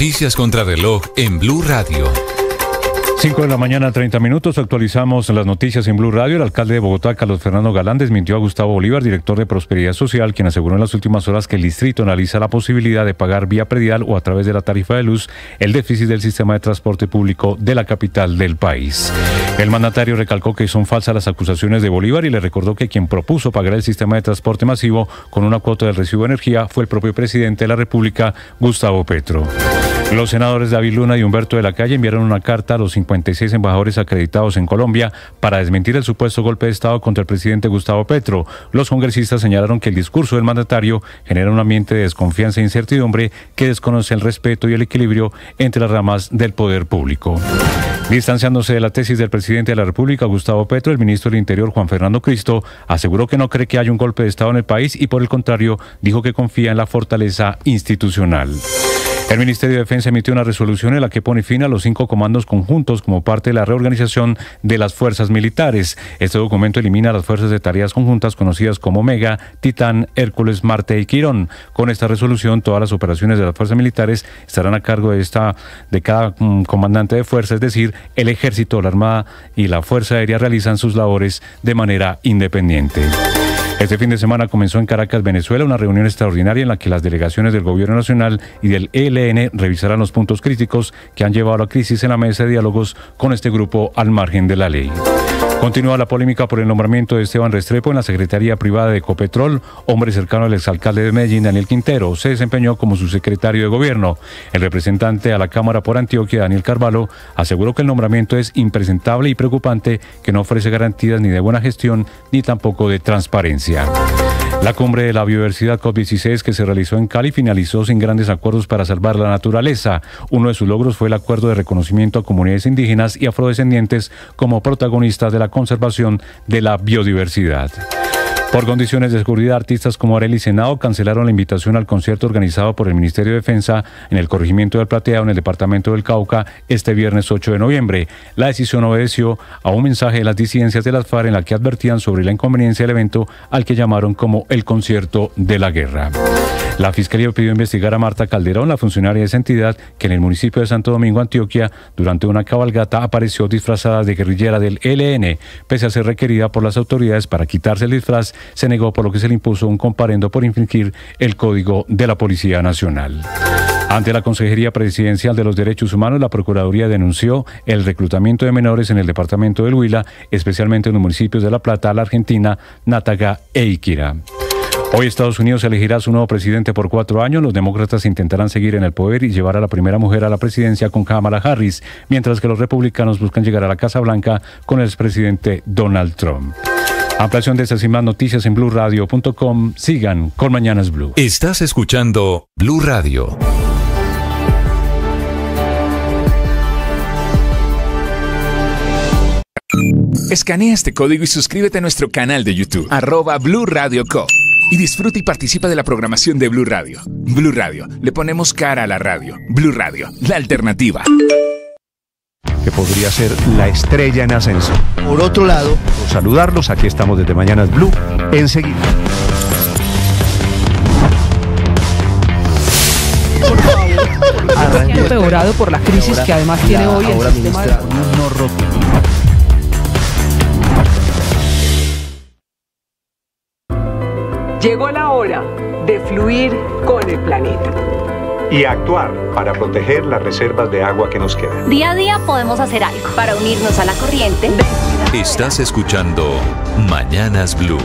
Noticias contra reloj en Blue Radio. 5 de la mañana, 30 minutos. Actualizamos las noticias en Blue Radio. El alcalde de Bogotá, Carlos Fernando Galán, desmintió a Gustavo Bolívar, director de Prosperidad Social, quien aseguró en las últimas horas que el distrito analiza la posibilidad de pagar vía predial o a través de la tarifa de luz el déficit del sistema de transporte público de la capital del país. El mandatario recalcó que son falsas las acusaciones de Bolívar y le recordó que quien propuso pagar el sistema de transporte masivo con una cuota del recibo de energía fue el propio presidente de la República, Gustavo Petro. Los senadores David Luna y Humberto de la Calle enviaron una carta a los 56 embajadores acreditados en Colombia para desmentir el supuesto golpe de Estado contra el presidente Gustavo Petro. Los congresistas señalaron que el discurso del mandatario genera un ambiente de desconfianza e incertidumbre que desconoce el respeto y el equilibrio entre las ramas del poder público. Distanciándose de la tesis del presidente de la República, Gustavo Petro, el ministro del Interior, Juan Fernando Cristo, aseguró que no cree que haya un golpe de Estado en el país y, por el contrario, dijo que confía en la fortaleza institucional. El Ministerio de Defensa emitió una resolución en la que pone fin a los 5 comandos conjuntos como parte de la reorganización de las fuerzas militares. Este documento elimina las fuerzas de tareas conjuntas conocidas como Mega, Titán, Hércules, Marte y Quirón. Con esta resolución, todas las operaciones de las fuerzas militares estarán a cargo de cada comandante de fuerza, es decir, el Ejército, la Armada y la Fuerza Aérea realizan sus labores de manera independiente. Este fin de semana comenzó en Caracas, Venezuela, una reunión extraordinaria en la que las delegaciones del Gobierno Nacional y del ELN revisarán los puntos críticos que han llevado a la crisis en la mesa de diálogos con este grupo al margen de la ley. Continúa la polémica por el nombramiento de Esteban Restrepo en la Secretaría Privada de Ecopetrol. Hombre cercano al exalcalde de Medellín, Daniel Quintero, se desempeñó como su secretario de Gobierno. El representante a la Cámara por Antioquia, Daniel Carvalho, aseguró que el nombramiento es impresentable y preocupante, que no ofrece garantías ni de buena gestión ni tampoco de transparencia. La cumbre de la biodiversidad COP16 que se realizó en Cali finalizó sin grandes acuerdos para salvar la naturaleza. Uno de sus logros fue el acuerdo de reconocimiento a comunidades indígenas y afrodescendientes como protagonistas de la conservación de la biodiversidad. Por condiciones de seguridad, artistas como Arely Senao cancelaron la invitación al concierto organizado por el Ministerio de Defensa en el corregimiento del Plateado, en el departamento del Cauca, este viernes 8 de noviembre. La decisión obedeció a un mensaje de las disidencias de las FARC en la que advertían sobre la inconveniencia del evento, al que llamaron como el concierto de la guerra. La Fiscalía pidió investigar a Marta Calderón, la funcionaria de esa entidad, que en el municipio de Santo Domingo, Antioquia, durante una cabalgata apareció disfrazada de guerrillera del ELN. Pese a ser requerida por las autoridades para quitarse el disfraz, se negó, por lo que se le impuso un comparendo por infringir el Código de la Policía Nacional. Ante la Consejería Presidencial de los Derechos Humanos, la Procuraduría denunció el reclutamiento de menores en el departamento del Huila, especialmente en los municipios de La Plata, La Argentina, Nátaga e Iquirá. Hoy Estados Unidos elegirá a su nuevo presidente por 4 años. Los demócratas intentarán seguir en el poder y llevar a la primera mujer a la presidencia con Kamala Harris, mientras que los republicanos buscan llegar a la Casa Blanca con el expresidente Donald Trump. Ampliación de estas y más noticias en BlueRadio.com. Sigan con Mañanas Blue. Estás escuchando Blue Radio. Escanea este código y suscríbete a nuestro canal de YouTube, @Blue Radio Co. Y disfruta y participa de la programación de Blue Radio. Blue Radio, le ponemos cara a la radio. Blue Radio, la alternativa. Que podría ser la estrella en ascenso. Por otro lado, por saludarlos, aquí estamos desde Mañanas Blue, enseguida. Empeorado por la crisis que además tiene hoy el sistema de... Llegó la hora de fluir con el planeta. Y actuar para proteger las reservas de agua que nos quedan. Día a día podemos hacer algo para unirnos a la corriente. Estás escuchando Mañanas Blue.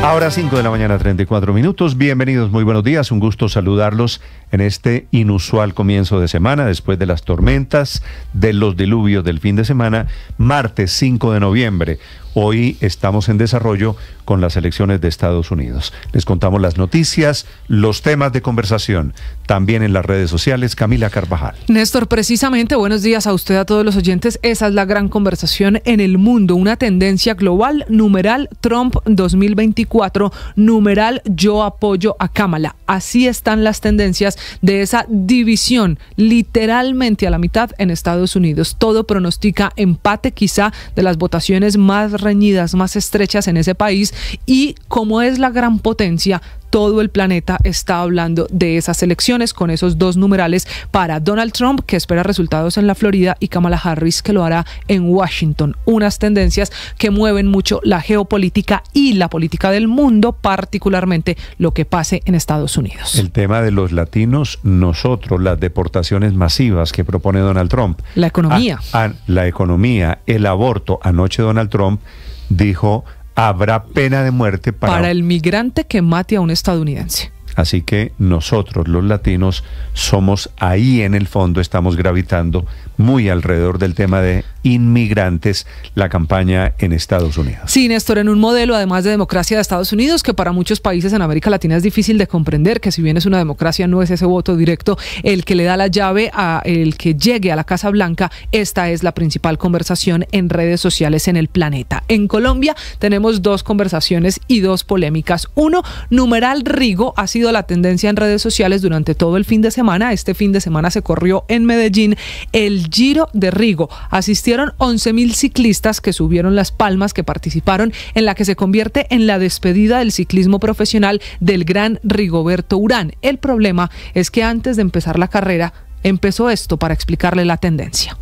Ahora 5 de la mañana, 34 minutos. Bienvenidos, muy buenos días. Un gusto saludarlos en este inusual comienzo de semana, después de las tormentas, de los diluvios del fin de semana, martes 5 de noviembre. Hoy estamos en desarrollo con las elecciones de Estados Unidos. Les contamos las noticias, los temas de conversación, también en las redes sociales. Camila Carvajal. Néstor, precisamente, buenos días a usted, a todos los oyentes. Esa es la gran conversación en el mundo, una tendencia global, numeral Trump 2024, numeral yo apoyo a Kamala. Así están las tendencias de esa división, literalmente a la mitad en Estados Unidos. Todo pronostica empate quizá de las votaciones más reñidas, más estrechas en ese país, y como es la gran potencia, todo el planeta está hablando de esas elecciones con esos dos numerales para Donald Trump, que espera resultados en la Florida, y Kamala Harris, que lo hará en Washington. Unas tendencias que mueven mucho la geopolítica y la política del mundo, particularmente lo que pase en Estados Unidos. El tema de los latinos, nosotros, las deportaciones masivas que propone Donald Trump. La economía. La economía, el aborto. Anoche Donald Trump dijo: habrá pena de muerte para el migrante que mate a un estadounidense. Así que nosotros, los latinos, somos ahí en el fondo, estamos gravitando muy alrededor del tema de inmigrantes, la campaña en Estados Unidos. Sí, Néstor, en un modelo además de democracia de Estados Unidos, que para muchos países en América Latina es difícil de comprender, que si bien es una democracia, no es ese voto directo el que le da la llave a el que llegue a la Casa Blanca. Esta es la principal conversación en redes sociales en el planeta. En Colombia tenemos dos conversaciones y dos polémicas. Uno, numeral Rigo, ha sido la tendencia en redes sociales durante todo el fin de semana. Este fin de semana se corrió en Medellín el Giro de Rigo. Asistieron 11.000 ciclistas que subieron las palmas, que participaron en la que se convierte en la despedida del ciclismo profesional del gran Rigoberto Urán. El problema es que antes de empezar la carrera empezó esto para explicarle la tendencia.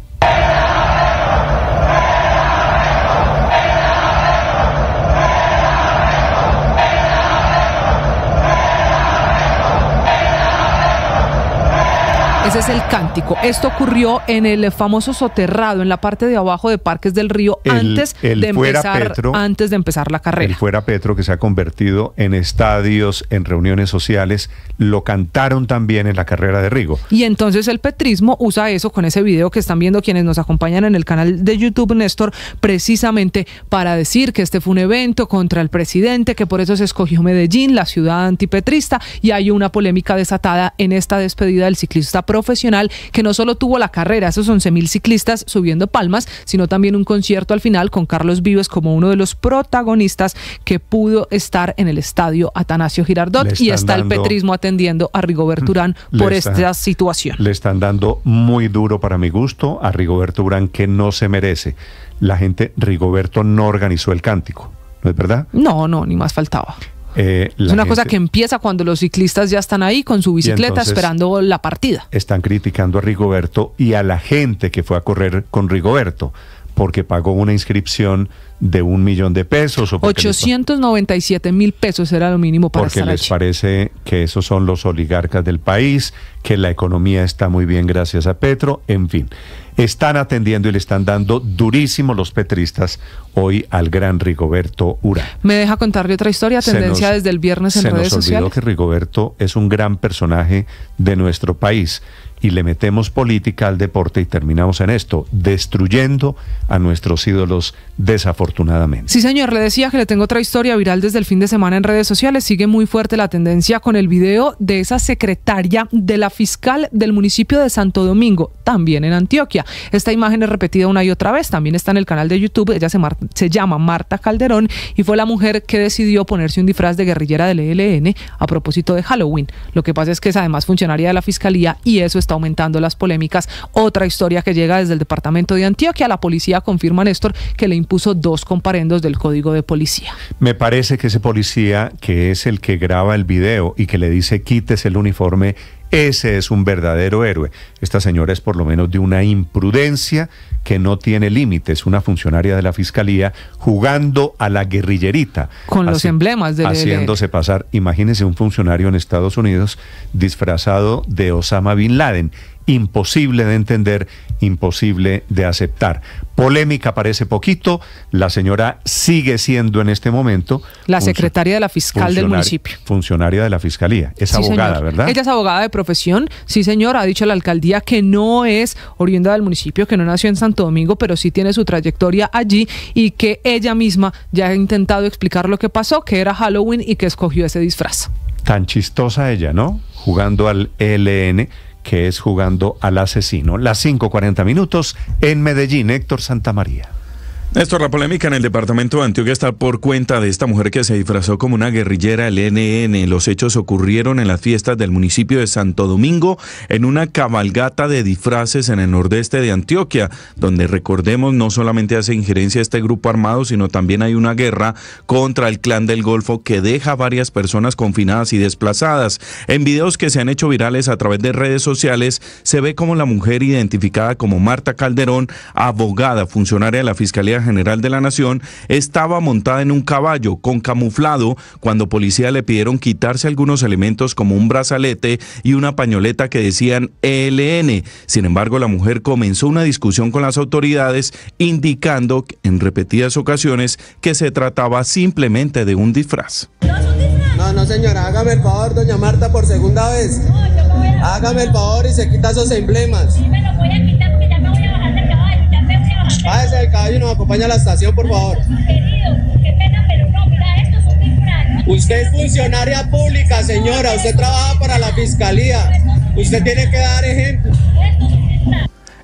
Ese es el cántico. Esto ocurrió en el famoso soterrado, en la parte de abajo de Parques del Río, antes de empezar la carrera. El Fuera Petro, que se ha convertido en estadios, en reuniones sociales, lo cantaron también en la carrera de Rigo. Y entonces el petrismo usa eso con ese video que están viendo quienes nos acompañan en el canal de YouTube, Néstor, precisamente para decir que este fue un evento contra el presidente, que por eso se escogió Medellín, la ciudad antipetrista, y hay una polémica desatada en esta despedida del ciclista profesional, que no solo tuvo la carrera, esos 11.000 ciclistas subiendo palmas, sino también un concierto al final con Carlos Vives como uno de los protagonistas, que pudo estar en el estadio Atanasio Girardot, y está el petrismo atendiendo a Rigoberto Urán por esta situación. Le están dando muy duro, para mi gusto, a Rigoberto Urán, que no se merece. Rigoberto no organizó el cántico, ¿no es verdad? No, ni más faltaba. Es una cosa que empieza cuando los ciclistas ya están ahí con su bicicleta esperando la partida. Están criticando a Rigoberto y a la gente que fue a correr con Rigoberto, porque pagó una inscripción de $1 millón de pesos. O 897.000 pesos era lo mínimo para estar allí. Porque les parece que esos son los oligarcas del país, que la economía está muy bien gracias a Petro, en fin. Están atendiendo y le están dando durísimo los petristas hoy al gran Rigoberto Urán. ¿Me deja contarle otra historia? Tendencia desde el viernes en redes sociales. Se nos olvidó que Rigoberto es un gran personaje de nuestro país, y le metemos política al deporte y terminamos en esto, destruyendo a nuestros ídolos, desafortunadamente. Sí, señor, le decía que le tengo otra historia viral desde el fin de semana en redes sociales. Sigue muy fuerte la tendencia con el video de esa secretaria de la fiscal del municipio de Santo Domingo, también en Antioquia. Esta imagen es repetida una y otra vez, también está en el canal de YouTube. Ella se llama Marta Calderón y fue la mujer que decidió ponerse un disfraz de guerrillera del ELN a propósito de Halloween. Lo que pasa es que es además funcionaria de la fiscalía y eso está aumentando las polémicas. Otra historia que llega desde el departamento de Antioquia. La policía confirma, Néstor, que le impuso 2 comparendos del Código de Policía. Me parece que ese policía, que es el que graba el video y que le dice quítese el uniforme, ese es un verdadero héroe. Esta señora es por lo menos de una imprudencia que no tiene límites, una funcionaria de la fiscalía jugando a la guerrillerita. Con los emblemas del haciéndose pasar. Imagínese un funcionario en Estados Unidos disfrazado de Osama Bin Laden. Imposible de entender imposible de aceptar. Polémica parece poquito, la señora sigue siendo en este momento la secretaria de la fiscal del municipio. Funcionaria de la fiscalía, es sí, abogada, señor. ¿verdad? Ella es abogada de profesión, sí señor, ha dicho la alcaldía que no es oriunda del municipio, que no nació en Santo Domingo, pero sí tiene su trayectoria allí y que ella misma ya ha intentado explicar lo que pasó, que era Halloween y que escogió ese disfraz. Tan chistosa ella, ¿no? Jugando al ELN, que es jugando al asesino. Las 5:40 en Medellín, Héctor Santamaría. Néstor, la polémica en el departamento de Antioquia está por cuenta de esta mujer que se disfrazó como una guerrillera del ELN. Los hechos ocurrieron en las fiestas del municipio de Santo Domingo, en una cabalgata de disfraces en el nordeste de Antioquia, donde, recordemos, no solamente hace injerencia este grupo armado, sino también hay una guerra contra el Clan del Golfo que deja a varias personas confinadas y desplazadas. En videos que se han hecho virales a través de redes sociales, se ve como la mujer, identificada como Marta Calderón, abogada, funcionaria de la Fiscalía General de la Nación, estaba montada en un caballo con camuflado cuando policía le pidieron quitarse algunos elementos como un brazalete y una pañoleta que decían ELN. Sin embargo, la mujer comenzó una discusión con las autoridades, indicando en repetidas ocasiones que se trataba simplemente de un disfraz. No, señora, hágame el favor, doña Marta, por segunda vez. Hágame el favor y se quita esos emblemas. Sí, me lo voy a quitar porque ya me voy a bajar del caballo, Bájese del caballo y nos acompaña a la estación, por favor. Querido, qué pena, pero no, mira, esto es un disfraz. Usted es funcionaria pública, señora, usted trabaja para la fiscalía. Usted tiene que dar ejemplo.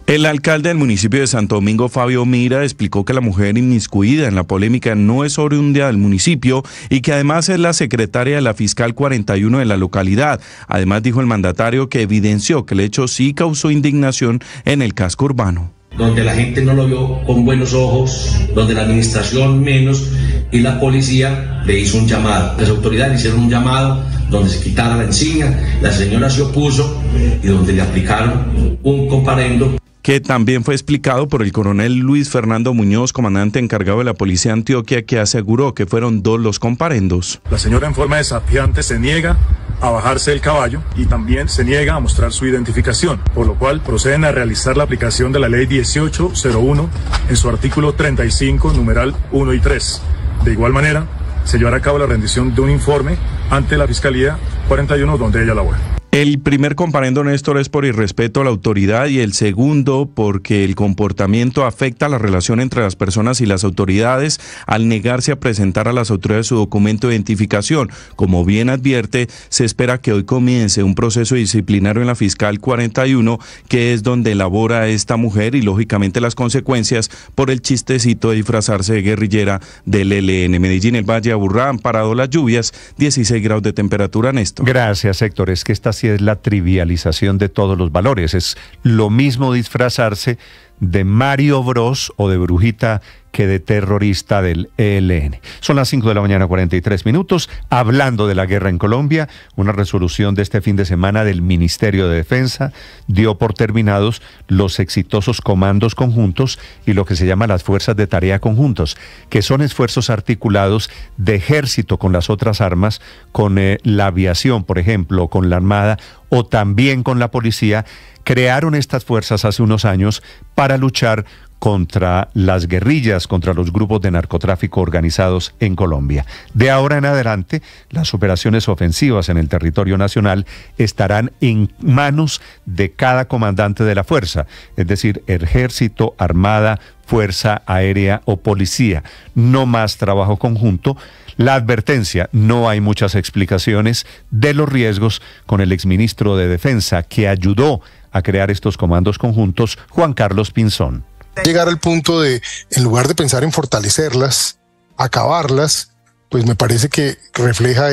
El alcalde del municipio de Santo Domingo, Fabio Mira, explicó que la mujer inmiscuida en la polémica no es oriunda del municipio y que además es la secretaria de la fiscal 41 de la localidad. Además, dijo el mandatario que evidenció que el hecho sí causó indignación en el casco urbano. Donde la gente no lo vio con buenos ojos, donde la administración menos, y la policía le hizo un llamado. Las autoridades le hicieron un llamado donde se quitara la insignia, la señora se opuso y donde le aplicaron un comparendo. Que también fue explicado por el coronel Luis Fernando Muñoz, comandante encargado de la Policía de Antioquia, que aseguró que fueron 2 los comparendos. La señora, en forma desafiante, se niega a bajarse del caballo y también se niega a mostrar su identificación, por lo cual proceden a realizar la aplicación de la ley 1801 en su artículo 35, numeral 1 y 3. De igual manera, se llevará a cabo la rendición de un informe ante la Fiscalía 41, donde ella labora. El primer comparendo, Néstor, es por irrespeto a la autoridad, y el segundo porque el comportamiento afecta la relación entre las personas y las autoridades al negarse a presentar a las autoridades su documento de identificación. Como bien advierte, se espera que hoy comience un proceso disciplinario en la fiscal 41, que es donde elabora esta mujer, y lógicamente las consecuencias por el chistecito de disfrazarse de guerrillera del ELN. Medellín, el Valle de Aburrá, han parado las lluvias, 16 grados de temperatura, Néstor. Gracias, Héctor. Es que esta sí es la trivialización de todos los valores. Es lo mismo disfrazarse de Mario Bros o de brujita que de terrorista del ELN. Son las 5:43 a.m. Hablando de la guerra en Colombia, una resolución de este fin de semana del Ministerio de Defensa dio por terminados los exitosos comandos conjuntos y lo que se llama las fuerzas de tarea conjuntos, que son esfuerzos articulados de ejército con las otras armas, con la aviación, por ejemplo, con la armada o también con la policía. Crearon estas fuerzas hace unos años para luchar contra las guerrillas, contra los grupos de narcotráfico organizados en Colombia. De ahora en adelante, las operaciones ofensivas en el territorio nacional estarán en manos de cada comandante de la fuerza, es decir, ejército, armada, fuerza aérea o policía. No más trabajo conjunto. La advertencia: no hay muchas explicaciones de los riesgos, con el exministro de Defensa que ayudó a crear estos comandos conjuntos, Juan Carlos Pinzón. Llegar al punto de, en lugar de pensar en fortalecerlas, acabarlas, pues me parece que refleja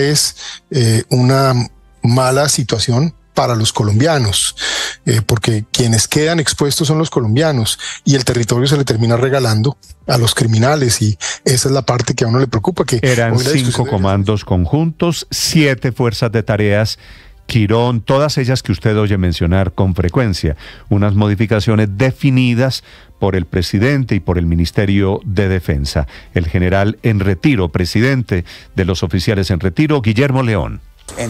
una mala situación para los colombianos, porque quienes quedan expuestos son los colombianos y el territorio se le termina regalando a los criminales, y esa es la parte que a uno le preocupa. Que eran 5 comandos conjuntos, 7 fuerzas de tareas Quirón, todas ellas que usted oye mencionar con frecuencia, unas modificaciones definidas por el presidente y por el Ministerio de Defensa. El general en retiro, presidente de los oficiales en retiro, Guillermo León.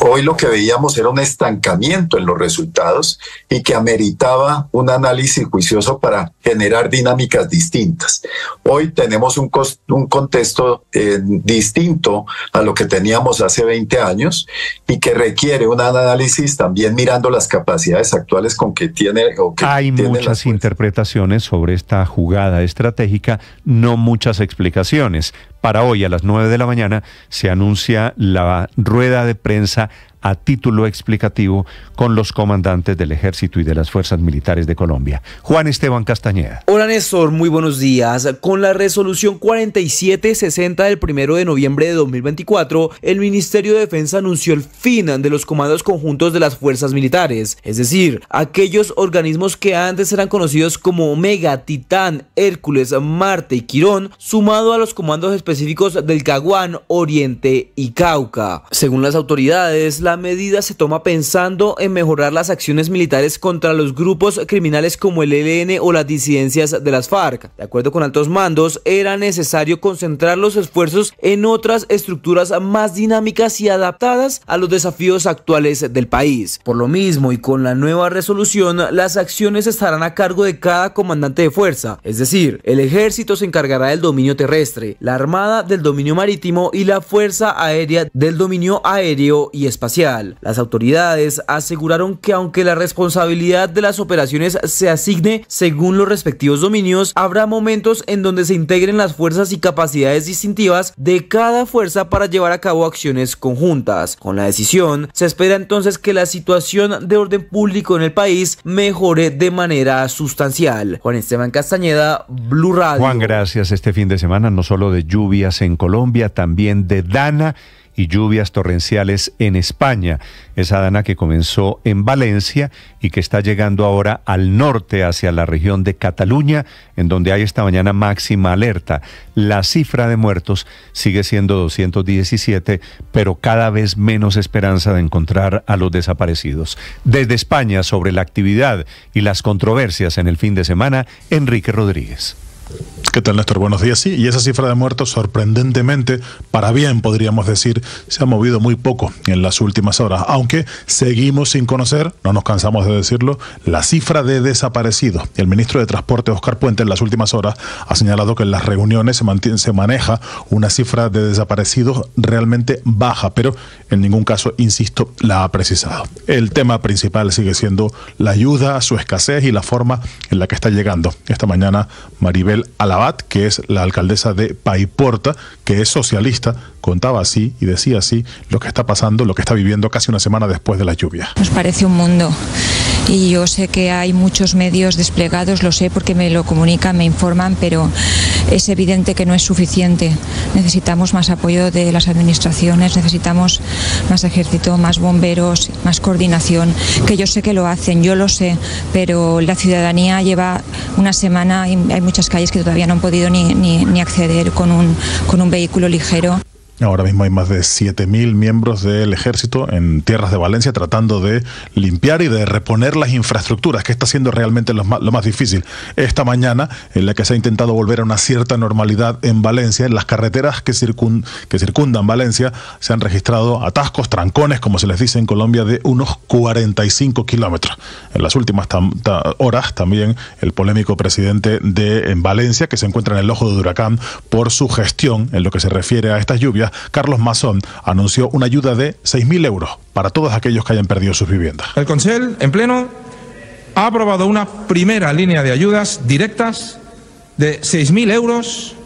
Hoy lo que veíamos era un estancamiento en los resultados y que ameritaba un análisis juicioso para generar dinámicas distintas. Hoy tenemos un contexto distinto a lo que teníamos hace 20 años y que requiere un análisis también mirando las capacidades actuales con que tiene. Hay muchas interpretaciones sobre esta jugada estratégica, no muchas explicaciones. Para hoy a las 9 de la mañana se anuncia la rueda de prensa a título explicativo con los comandantes del Ejército y de las Fuerzas Militares de Colombia. Juan Esteban Castañeda. Hola Néstor, muy buenos días. Con la resolución 4760 del 1 de noviembre de 2024, el Ministerio de Defensa anunció el fin de los comandos conjuntos de las fuerzas militares, es decir, aquellos organismos que antes eran conocidos como Omega, Titán, Hércules, Marte y Quirón, sumado a los comandos específicos del Caguán, Oriente y Cauca. Según las autoridades, la medida se toma pensando en mejorar las acciones militares contra los grupos criminales como el ELN o las disidencias de las FARC. De acuerdo con altos mandos, era necesario concentrar los esfuerzos en otras estructuras más dinámicas y adaptadas a los desafíos actuales del país. Por lo mismo, y con la nueva resolución, las acciones estarán a cargo de cada comandante de fuerza, es decir, el Ejército se encargará del dominio terrestre, la Armada del dominio marítimo y la Fuerza Aérea del dominio aéreo y espacial. Las autoridades aseguraron que aunque la responsabilidad de las operaciones se asigne según los respectivos dominios, habrá momentos en donde se integren las fuerzas y capacidades distintivas de cada fuerza para llevar a cabo acciones conjuntas. Con la decisión, se espera entonces que la situación de orden público en el país mejore de manera sustancial. Juan Esteban Castañeda, Blue Radio. Juan, gracias. Este fin de semana no solo de lluvias en Colombia, también de Dana y lluvias torrenciales en España. Esa Dana que comenzó en Valencia y que está llegando ahora al norte hacia la región de Cataluña, en donde hay esta mañana máxima alerta. La cifra de muertos sigue siendo 217, pero cada vez menos esperanza de encontrar a los desaparecidos. Desde España, sobre la actividad y las controversias en el fin de semana, Enrique Rodríguez. ¿Qué tal, Néstor? Buenos días. Sí, y esa cifra de muertos, sorprendentemente, para bien podríamos decir, se ha movido muy poco en las últimas horas, aunque seguimos sin conocer, no nos cansamos de decirlo, la cifra de desaparecidos. El ministro de Transporte, Óscar Puente, en las últimas horas ha señalado que en las reuniones se maneja una cifra de desaparecidos realmente baja, pero en ningún caso, insisto, la ha precisado. El tema principal sigue siendo la ayuda, su escasez y la forma en la que está llegando. Esta mañana, Maribel Alabat, que es la alcaldesa de Paiporta, que es socialista, contaba así y decía así lo que está pasando, lo que está viviendo casi una semana después de la lluvia. Nos parece un mundo y yo sé que hay muchos medios desplegados, lo sé porque me lo comunican, me informan, pero es evidente que no es suficiente. Necesitamos más apoyo de las administraciones, necesitamos más ejército, más bomberos, más coordinación, que yo sé que lo hacen, yo lo sé, pero la ciudadanía lleva una semana y hay muchas calles que todavía no han podido ni acceder con un vehículo ligero. Ahora mismo hay más de 7.000 miembros del ejército en tierras de Valencia tratando de limpiar y de reponer las infraestructuras, que está siendo realmente lo más difícil. Esta mañana, en la que se ha intentado volver a una cierta normalidad en Valencia, en las carreteras que circundan Valencia, se han registrado atascos, trancones, como se les dice en Colombia, de unos 45 kilómetros. En las últimas horas también el polémico presidente de Valencia, que se encuentra en el ojo del huracán por su gestión en lo que se refiere a estas lluvias, Carlos Mazón, anunció una ayuda de 6.000 euros para todos aquellos que hayan perdido sus viviendas. El Consell, en pleno, ha aprobado una primera línea de ayudas directas de 6.000 euros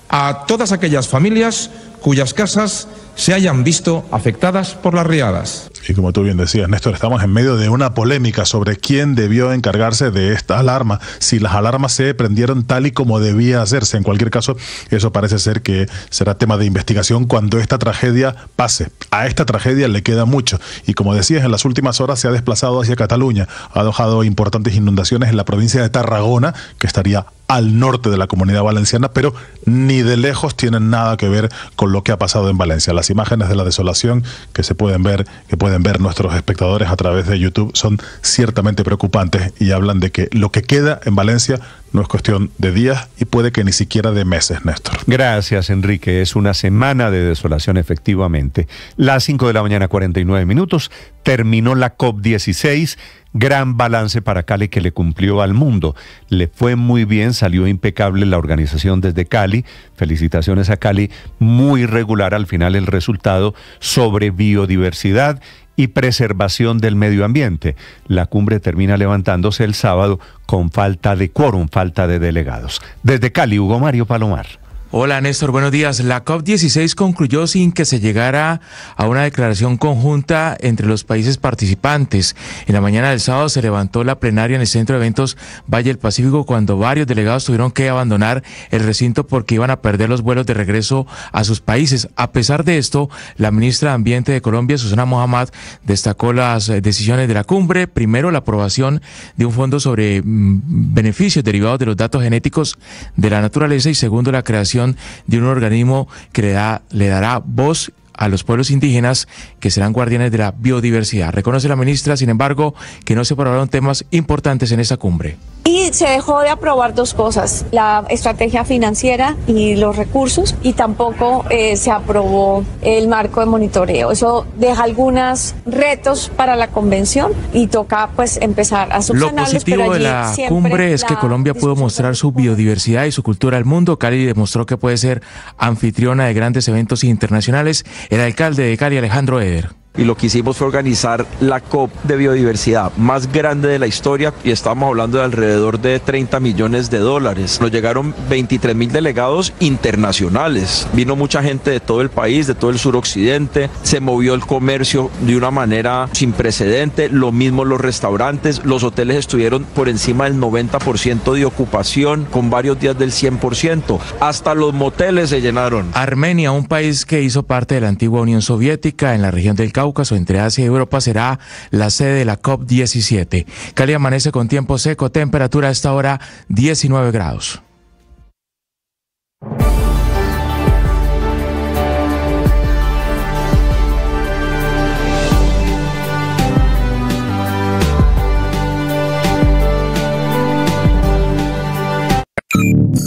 a todas aquellas familias cuyas casas se hayan visto afectadas por las riadas. Y como tú bien decías, Néstor, estamos en medio de una polémica sobre quién debió encargarse de esta alarma, si las alarmas se prendieron tal y como debía hacerse. En cualquier caso, eso parece ser que será tema de investigación cuando esta tragedia pase. A esta tragedia le queda mucho. Y como decías, en las últimas horas se ha desplazado hacia Cataluña. Ha dejado importantes inundaciones en la provincia de Tarragona, que estaría al norte de la Comunidad Valenciana, pero ni de lejos tienen nada que ver con lo que ha pasado en Valencia. Las imágenes de la desolación que pueden ver nuestros espectadores a través de YouTube son ciertamente preocupantes y hablan de que lo que queda en Valencia no es cuestión de días y puede que ni siquiera de meses, Néstor. Gracias, Enrique. Es una semana de desolación, efectivamente. Las 5 de la mañana, 49 minutos. Terminó la COP16. Gran balance para Cali, que le cumplió al mundo. Le fue muy bien, salió impecable la organización desde Cali. Felicitaciones a Cali. Muy regular al final el resultado sobre biodiversidad y preservación del medio ambiente. La cumbre termina levantándose el sábado con falta de quórum, falta de delegados. Desde Cali, Hugo Mario Palomar. Hola Néstor, buenos días. La COP16 concluyó sin que se llegara a una declaración conjunta entre los países participantes. En la mañana del sábado se levantó la plenaria en el Centro de Eventos Valle del Pacífico cuando varios delegados tuvieron que abandonar el recinto porque iban a perder los vuelos de regreso a sus países. A pesar de esto, la ministra de Ambiente de Colombia, Susana Mohamed, destacó las decisiones de la cumbre. Primero, la aprobación de un fondo sobre beneficios derivados de los datos genéticos de la naturaleza y segundo, la creación de un organismo que le dará voz a los pueblos indígenas que serán guardianes de la biodiversidad. Reconoce la ministra, sin embargo, que no se aprobaron temas importantes en esta cumbre. Y se dejó de aprobar dos cosas, la estrategia financiera y los recursos, y tampoco se aprobó el marco de monitoreo. Eso deja algunos retos para la convención y toca pues empezar a subsanarlos. Lo positivo de la cumbre es que Colombia pudo mostrar su biodiversidad y su cultura al mundo. Cali demostró que puede ser anfitriona de grandes eventos internacionales. El alcalde de Cali, Alejandro Eder. Y lo que hicimos fue organizar la COP de biodiversidad más grande de la historia y estamos hablando de alrededor de 30 millones de dólares. Nos llegaron 23.000 delegados internacionales. Vino mucha gente de todo el país, de todo el suroccidente. Se movió el comercio de una manera sin precedente. Lo mismo los restaurantes. Los hoteles estuvieron por encima del 90% de ocupación, con varios días del 100%. Hasta los moteles se llenaron. Armenia, un país que hizo parte de la antigua Unión Soviética en la región del Cáucaso, entre Asia y Europa, será la sede de la COP17. Cali amanece con tiempo seco, temperatura a esta hora 19 grados.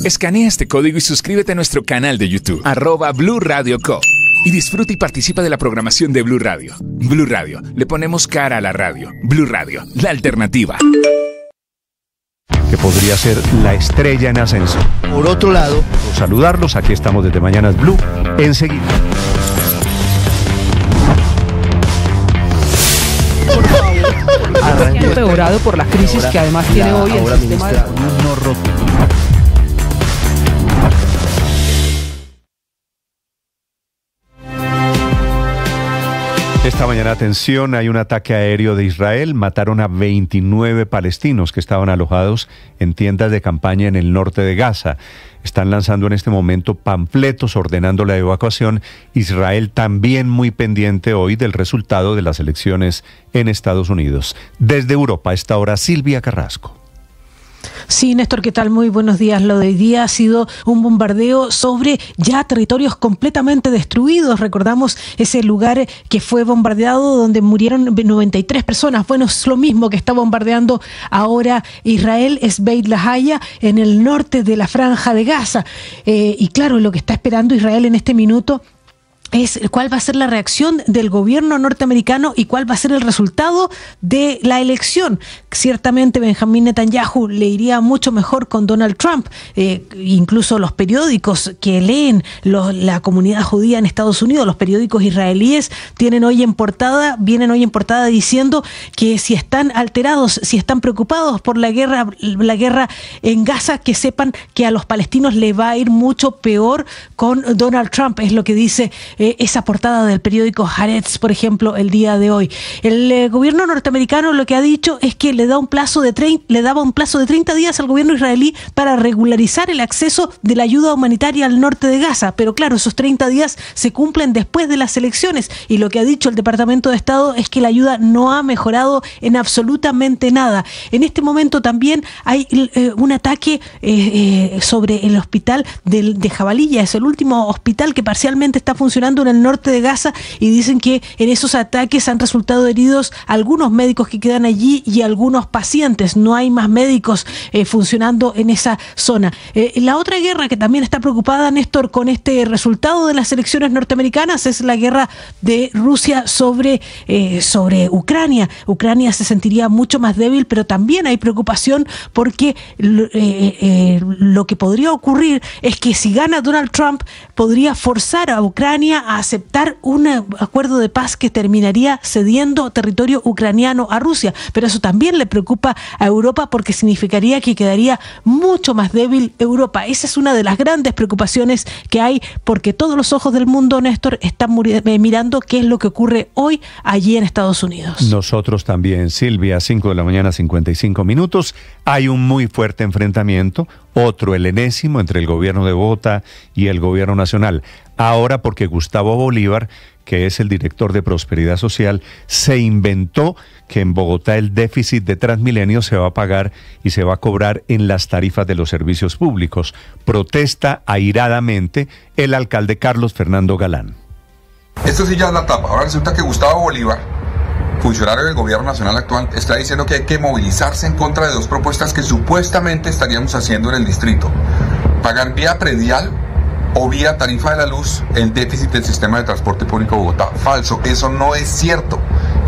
Escanea este código y suscríbete a nuestro canal de YouTube, @Blue Radio Co. Y disfruta y participa de la programación de Blue Radio. Blue Radio, le ponemos cara a la radio. Blue Radio, la alternativa. Que podría ser la estrella en ascenso. Por otro lado, saludarlos, aquí estamos desde Mañanas Blue, enseguida. Ha empeorado por la crisis que además tiene hoy el sistema de... Esta mañana, atención, hay un ataque aéreo de Israel. Mataron a 29 palestinos que estaban alojados en tiendas de campaña en el norte de Gaza. Están lanzando en este momento panfletos ordenando la evacuación. Israel también muy pendiente hoy del resultado de las elecciones en Estados Unidos. Desde Europa, a esta hora, Silvia Carrasco. Sí, Néstor, ¿qué tal? Muy buenos días. Lo de hoy día ha sido un bombardeo sobre ya territorios completamente destruidos. Recordamos ese lugar que fue bombardeado donde murieron 93 personas. Bueno, es lo mismo que está bombardeando ahora Israel, es Beit Lahaya, en el norte de la Franja de Gaza. Y claro, lo que está esperando Israel en este minuto es cuál va a ser la reacción del gobierno norteamericano y cuál va a ser el resultado de la elección. Ciertamente Benjamín Netanyahu le iría mucho mejor con Donald Trump. Incluso los periódicos que leen la comunidad judía en Estados Unidos, los periódicos israelíes, vienen hoy en portada diciendo que si están alterados, si están preocupados por la guerra en Gaza, que sepan que a los palestinos les va a ir mucho peor con Donald Trump, es lo que dice esa portada del periódico Haaretz, por ejemplo, el día de hoy. El gobierno norteamericano lo que ha dicho es que le daba un plazo de 30 días al gobierno israelí para regularizar el acceso de la ayuda humanitaria al norte de Gaza. Pero claro, esos 30 días se cumplen después de las elecciones y lo que ha dicho el Departamento de Estado es que la ayuda no ha mejorado en absolutamente nada. En este momento también hay un ataque sobre el hospital de Jabalilla. Es el último hospital que parcialmente está funcionando funcionando en el norte de Gaza y dicen que en esos ataques han resultado heridos algunos médicos que quedan allí y algunos pacientes. No hay más médicos funcionando en esa zona. La otra guerra que también está preocupada, Néstor, con este resultado de las elecciones norteamericanas es la guerra de Rusia sobre Ucrania. Ucrania se sentiría mucho más débil, pero también hay preocupación porque lo que podría ocurrir es que si gana Donald Trump podría forzar a Ucrania a aceptar un acuerdo de paz que terminaría cediendo territorio ucraniano a Rusia, pero eso también le preocupa a Europa porque significaría que quedaría mucho más débil Europa. Esa es una de las grandes preocupaciones que hay porque todos los ojos del mundo, Néstor, están mirando qué es lo que ocurre hoy allí en Estados Unidos. Nosotros también, Silvia, 5 de la mañana, 55 minutos. Hay un muy fuerte enfrentamiento, otro, el enésimo, entre el gobierno de Bogotá y el gobierno nacional. Ahora porque Gustavo Bolívar, que es el director de Prosperidad Social, se inventó que en Bogotá el déficit de Transmilenio se va a pagar y se va a cobrar en las tarifas de los servicios públicos. Protesta airadamente el alcalde Carlos Fernando Galán. Esto sí ya es la tapa. Ahora resulta que Gustavo Bolívar, funcionario del gobierno nacional actual, está diciendo que hay que movilizarse en contra de dos propuestas que supuestamente estaríamos haciendo en el distrito. Pagar vía predial o vía tarifa de la luz el déficit del sistema de transporte público de Bogotá. Falso, eso no es cierto.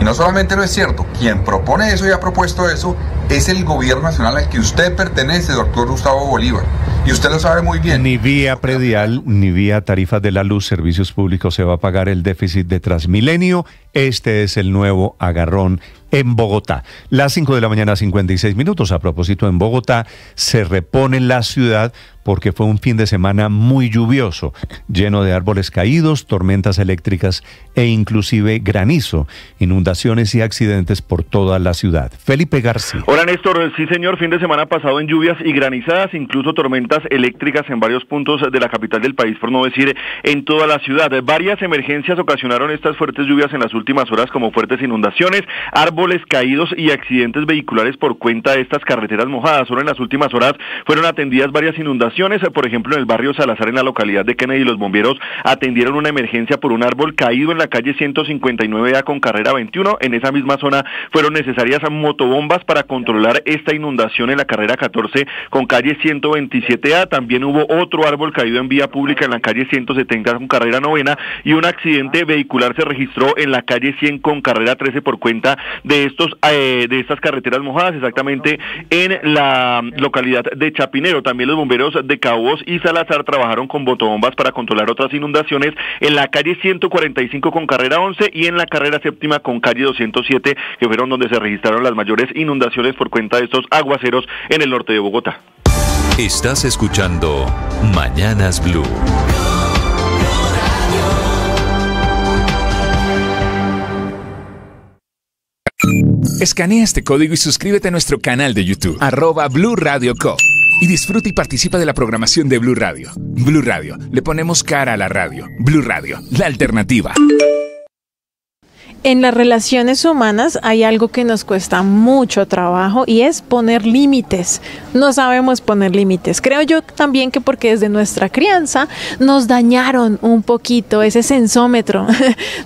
Y no solamente no es cierto, quien propone eso y ha propuesto eso es el gobierno nacional al que usted pertenece, doctor Gustavo Bolívar. Y usted lo sabe muy bien. Ni vía predial, ni vía tarifas de la luz, servicios públicos se va a pagar el déficit de Transmilenio. Este es el nuevo agarrón en Bogotá. Las 5 de la mañana, 56 minutos. A propósito, en Bogotá se repone la ciudad porque fue un fin de semana muy lluvioso, lleno de árboles caídos, tormentas eléctricas e inclusive granizo, inundaciones y accidentes por toda la ciudad. Felipe García. Hola Néstor, sí señor, fin de semana pasado en lluvias y granizadas, incluso tormentas eléctricas en varios puntos de la capital del país, por no decir en toda la ciudad. Varias emergencias ocasionaron estas fuertes lluvias en las últimas horas, como fuertes inundaciones, árboles caídos y accidentes vehiculares por cuenta de estas carreteras mojadas. Solo en las últimas horas fueron atendidas varias inundaciones. Por ejemplo, en el barrio Salazar, en la localidad de Kennedy, los bomberos atendieron una emergencia por un árbol caído en la calle 159A con carrera 21. En esa misma zona fueron necesarias motobombas para controlar esta inundación en la carrera 14 con calle 127A. También hubo otro árbol caído en vía pública en la calle 170 con carrera 9 y un accidente vehicular se registró en la calle 100 con carrera 13 por cuenta de estas carreteras mojadas, exactamente en la localidad de Chapinero. También los bomberos de Cabos y Salazar trabajaron con motobombas para controlar otras inundaciones en la calle 145 con carrera 11 y en la carrera séptima con calle 207, que fueron donde se registraron las mayores inundaciones por cuenta de estos aguaceros en el norte de Bogotá. Estás escuchando Mañanas Blue. Escanea este código y suscríbete a nuestro canal de YouTube, @Blue Radio Co. Y disfruta y participa de la programación de Blue Radio. Blue Radio, le ponemos cara a la radio. Blue Radio, la alternativa. En las relaciones humanas hay algo que nos cuesta mucho trabajo y es poner límites. No sabemos poner límites. Creo yo también que porque desde nuestra crianza nos dañaron un poquito ese sensómetro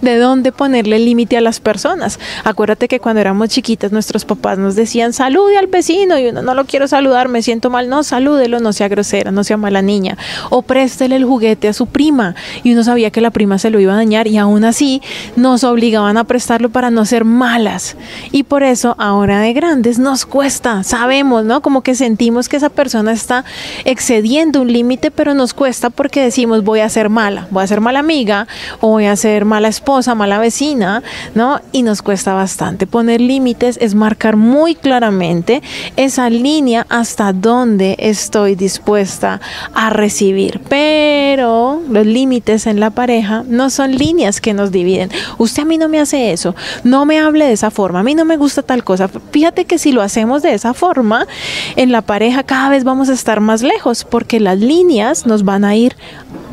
de dónde ponerle límite a las personas. Acuérdate que cuando éramos chiquitas nuestros papás nos decían salude al vecino y uno no lo quiero saludar, me siento mal. No, salúdelo, no sea grosera, no sea mala niña. O préstele el juguete a su prima y uno sabía que la prima se lo iba a dañar y aún así nos obligaban a prestarlo para no ser malas, y por eso ahora de grandes nos cuesta, sabemos, ¿no? Como que sentimos que esa persona está excediendo un límite, pero nos cuesta porque decimos voy a ser mala amiga, o voy a ser mala esposa, mala vecina, ¿no? Y nos cuesta bastante. Poner límites es marcar muy claramente esa línea hasta donde estoy dispuesta a recibir, pero los límites en la pareja no son líneas que nos dividen. Usted a mí no me hace eso, no me hable de esa forma, a mí no me gusta tal cosa. Fíjate que si lo hacemos de esa forma, en la pareja cada vez vamos a estar más lejos, porque las líneas nos van a ir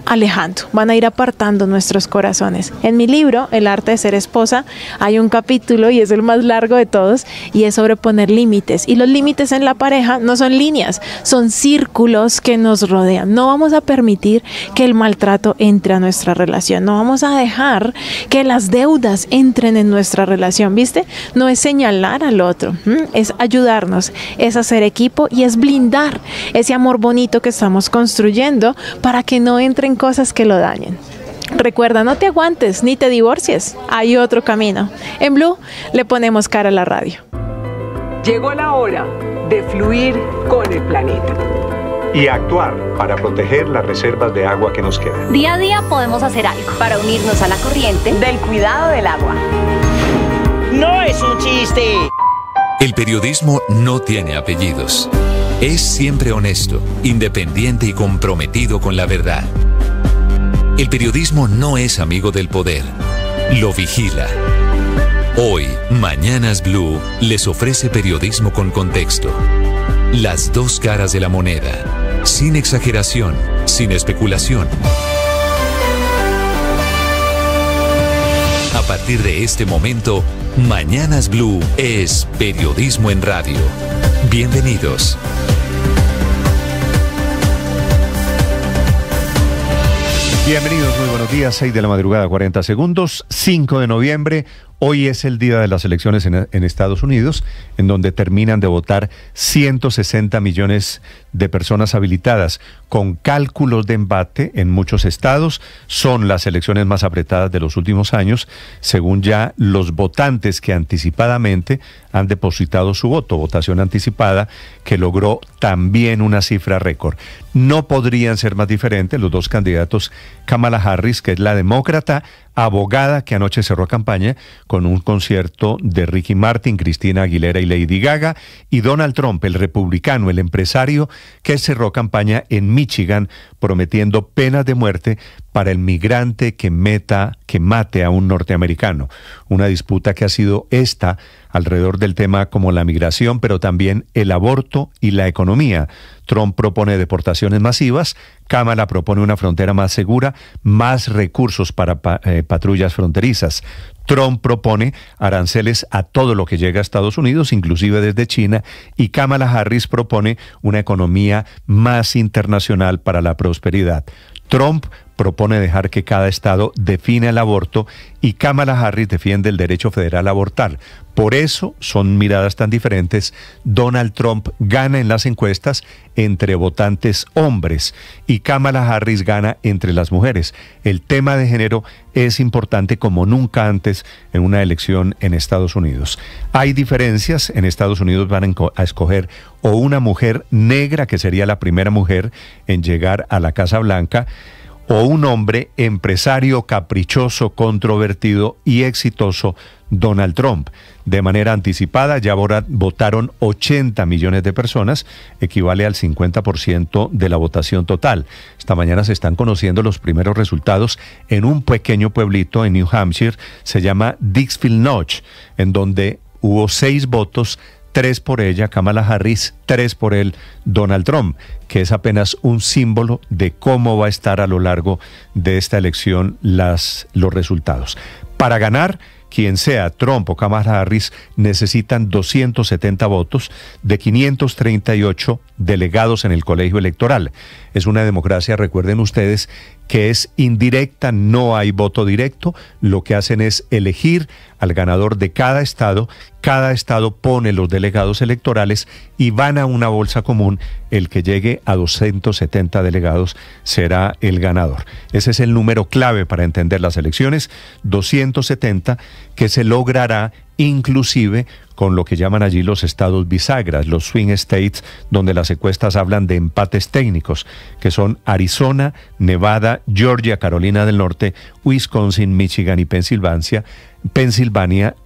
alejando, van a ir apartando nuestros corazones. En mi libro, El arte de ser esposa, hay un capítulo, y es el más largo de todos, y es sobre poner límites. Y los límites en la pareja no son líneas, son círculos que nos rodean. No vamos a permitir que el maltrato entre a nuestra relación, no vamos a dejar que las deudas entren en nuestra relación, ¿viste? No es señalar al otro, es ayudarnos, es hacer equipo y es blindar ese amor bonito que estamos construyendo para que no entren cosas que lo dañen. Recuerda, no te aguantes ni te divorcies, hay otro camino. En Blue le ponemos cara a la radio. Llegó la hora de fluir con el planeta y actuar para proteger las reservas de agua que nos quedan. Día a día podemos hacer algo para unirnos a la corriente del cuidado del agua. ¡No es un chiste! El periodismo no tiene apellidos. Es siempre honesto, independiente y comprometido con la verdad. El periodismo no es amigo del poder, lo vigila. Hoy, Mañanas Blue les ofrece periodismo con contexto. Las dos caras de la moneda, sin exageración, sin especulación. A partir de este momento, Mañanas Blue es periodismo en radio. Bienvenidos. Bienvenidos, muy buenos días, 6 de la madrugada, 40 segundos, 5 de noviembre. Hoy es el día de las elecciones en Estados Unidos, en donde terminan de votar 160 millones de personas habilitadas. Con cálculos de empate en muchos estados, son las elecciones más apretadas de los últimos años, según ya los votantes que anticipadamente han depositado su voto. Votación anticipada que logró también una cifra récord. No podrían ser más diferentes los dos candidatos, Kamala Harris, que es la demócrata, abogada que anoche cerró campaña con un concierto de Ricky Martin, Cristina Aguilera y Lady Gaga, y Donald Trump, el republicano, el empresario, que cerró campaña en Michigan prometiendo penas de muerte para el migrante que mate a un norteamericano. Una disputa que ha sido alrededor del tema como la migración, pero también el aborto y la economía. Trump propone deportaciones masivas, Kamala propone una frontera más segura, más recursos para patrullas fronterizas. Trump propone aranceles a todo lo que llega a Estados Unidos, inclusive desde China, y Kamala Harris propone una economía más internacional para la prosperidad. Trump propone dejar que cada estado define el aborto y Kamala Harris defiende el derecho federal a abortar. Por eso son miradas tan diferentes. Donald Trump gana en las encuestas entre votantes hombres y Kamala Harris gana entre las mujeres. El tema de género es importante como nunca antes en una elección en Estados Unidos. Hay diferencias. En Estados Unidos van a escoger o una mujer negra, que sería la primera mujer en llegar a la Casa Blanca, o un hombre empresario caprichoso, controvertido y exitoso, Donald Trump. De manera anticipada ya votaron 80 millones de personas, equivale al 50% de la votación total. Esta mañana se están conociendo los primeros resultados en un pequeño pueblito en New Hampshire, se llama Dixfield Notch, en donde hubo 6 votos, 3 por ella, Kamala Harris, 3 por él, Donald Trump, que es apenas un símbolo de cómo va a estar a lo largo de esta elección los resultados. Para ganar, quien sea, Trump o Kamala Harris, necesitan 270 votos de 538 delegados en el colegio electoral. Es una democracia, recuerden ustedes, que es indirecta, no hay voto directo. Lo que hacen es elegir al ganador de cada estado pone los delegados electorales y van a una bolsa común. El que llegue a 270 delegados será el ganador. Ese es el número clave para entender las elecciones, 270, que se logrará inclusive con lo que llaman allí los estados bisagras, los swing states, donde las encuestas hablan de empates técnicos, que son Arizona, Nevada, Georgia, Carolina del Norte, Wisconsin, Michigan y Pensilvania.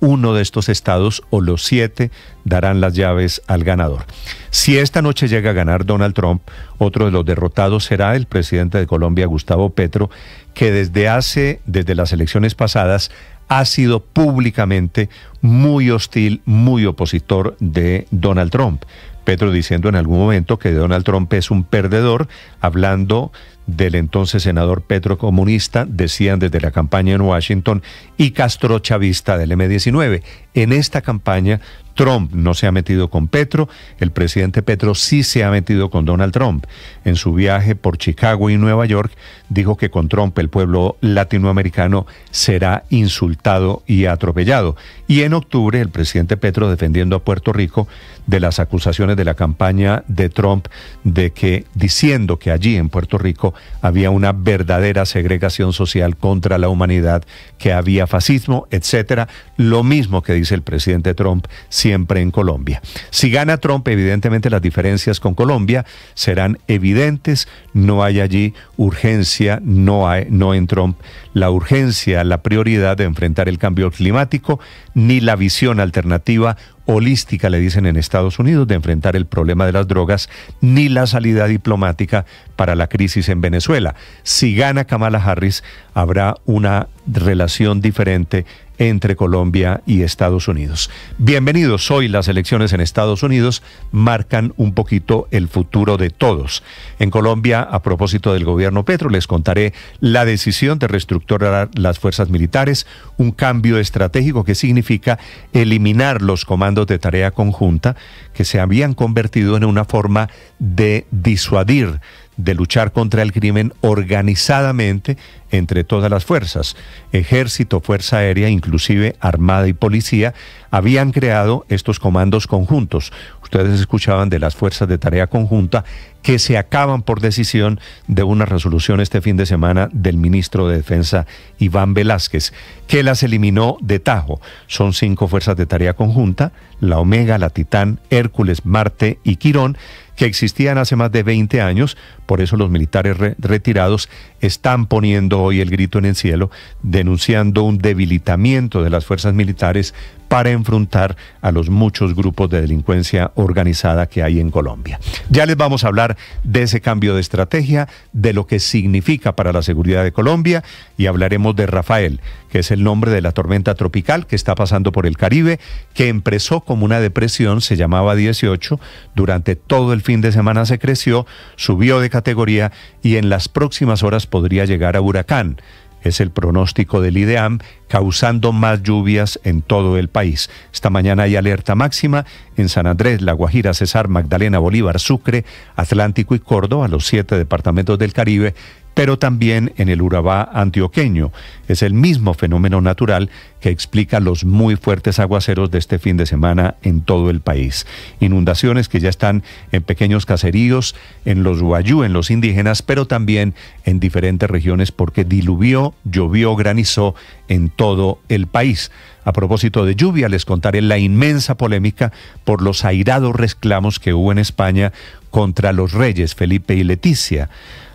Uno de estos estados o los 7 darán las llaves al ganador. Si esta noche llega a ganar Donald Trump, otro de los derrotados será el presidente de Colombia, Gustavo Petro, que desde las elecciones pasadas ha sido públicamente muy hostil, muy opositor de Donald Trump. Petro diciendo en algún momento que Donald Trump es un perdedor, hablando del entonces senador petrocomunista, decían desde la campaña en Washington, y castrochavista del M-19. En esta campaña, Trump no se ha metido con Petro, el presidente Petro sí se ha metido con Donald Trump. En su viaje por Chicago y Nueva York, dijo que con Trump el pueblo latinoamericano será insultado y atropellado. Y en octubre, el presidente Petro, defendiendo a Puerto Rico de las acusaciones de la campaña de Trump, de que, diciendo que allí en Puerto Rico había una verdadera segregación social contra la humanidad, que había fascismo, etcétera, lo mismo que dice el presidente Trump siempre en Colombia. Si gana Trump, evidentemente las diferencias con Colombia serán evidentes, no hay allí urgencia, no en Trump la urgencia, la prioridad de enfrentar el cambio climático, ni la visión alternativa holística, le dicen en Estados Unidos, de enfrentar el problema de las drogas, ni la salida diplomática para la crisis en Venezuela. Si gana Kamala Harris, habrá una relación diferente entre Colombia y Estados Unidos. Bienvenidos. Hoy las elecciones en Estados Unidos marcan un poquito el futuro de todos. En Colombia, a propósito del gobierno Petro, les contaré la decisión de reestructurar las fuerzas militares, un cambio estratégico que significa eliminar los comandos de tarea conjunta que se habían convertido en una forma de disuadir, de luchar contra el crimen organizadamente entre todas las fuerzas. Ejército, Fuerza Aérea, inclusive Armada y Policía, habían creado estos comandos conjuntos. Ustedes escuchaban de las fuerzas de tarea conjunta que se acaban por decisión de una resolución este fin de semana del ministro de Defensa, Iván Velásquez, que las eliminó de tajo. Son 5 fuerzas de tarea conjunta, la Omega, la Titán, Hércules, Marte y Quirón, que existían hace más de 20 años. Por eso los militares retirados están poniendo hoy el grito en el cielo, denunciando un debilitamiento de las fuerzas militares para enfrentar a los muchos grupos de delincuencia organizada que hay en Colombia. Ya les vamos a hablar de ese cambio de estrategia, de lo que significa para la seguridad de Colombia, y hablaremos de Rafael, que es el nombre de la tormenta tropical que está pasando por el Caribe, que empezó como una depresión, se llamaba 18, durante todo el fin de semana se creció, subió de categoría y en las próximas horas podría llegar a huracán. Es el pronóstico del IDEAM, causando más lluvias en todo el país. Esta mañana hay alerta máxima en San Andrés, La Guajira, Cesar, Magdalena, Bolívar, Sucre, Atlántico y Córdoba, los 7 departamentos del Caribe, pero también en el Urabá antioqueño. Es el mismo fenómeno natural que explica los muy fuertes aguaceros de este fin de semana en todo el país. Inundaciones que ya están en pequeños caseríos, en los Guayú, en los indígenas, pero también en diferentes regiones porque diluvió, llovió, granizó en todo el país. A propósito de lluvia, les contaré la inmensa polémica por los airados reclamos que hubo en España contra los reyes Felipe y Leticia.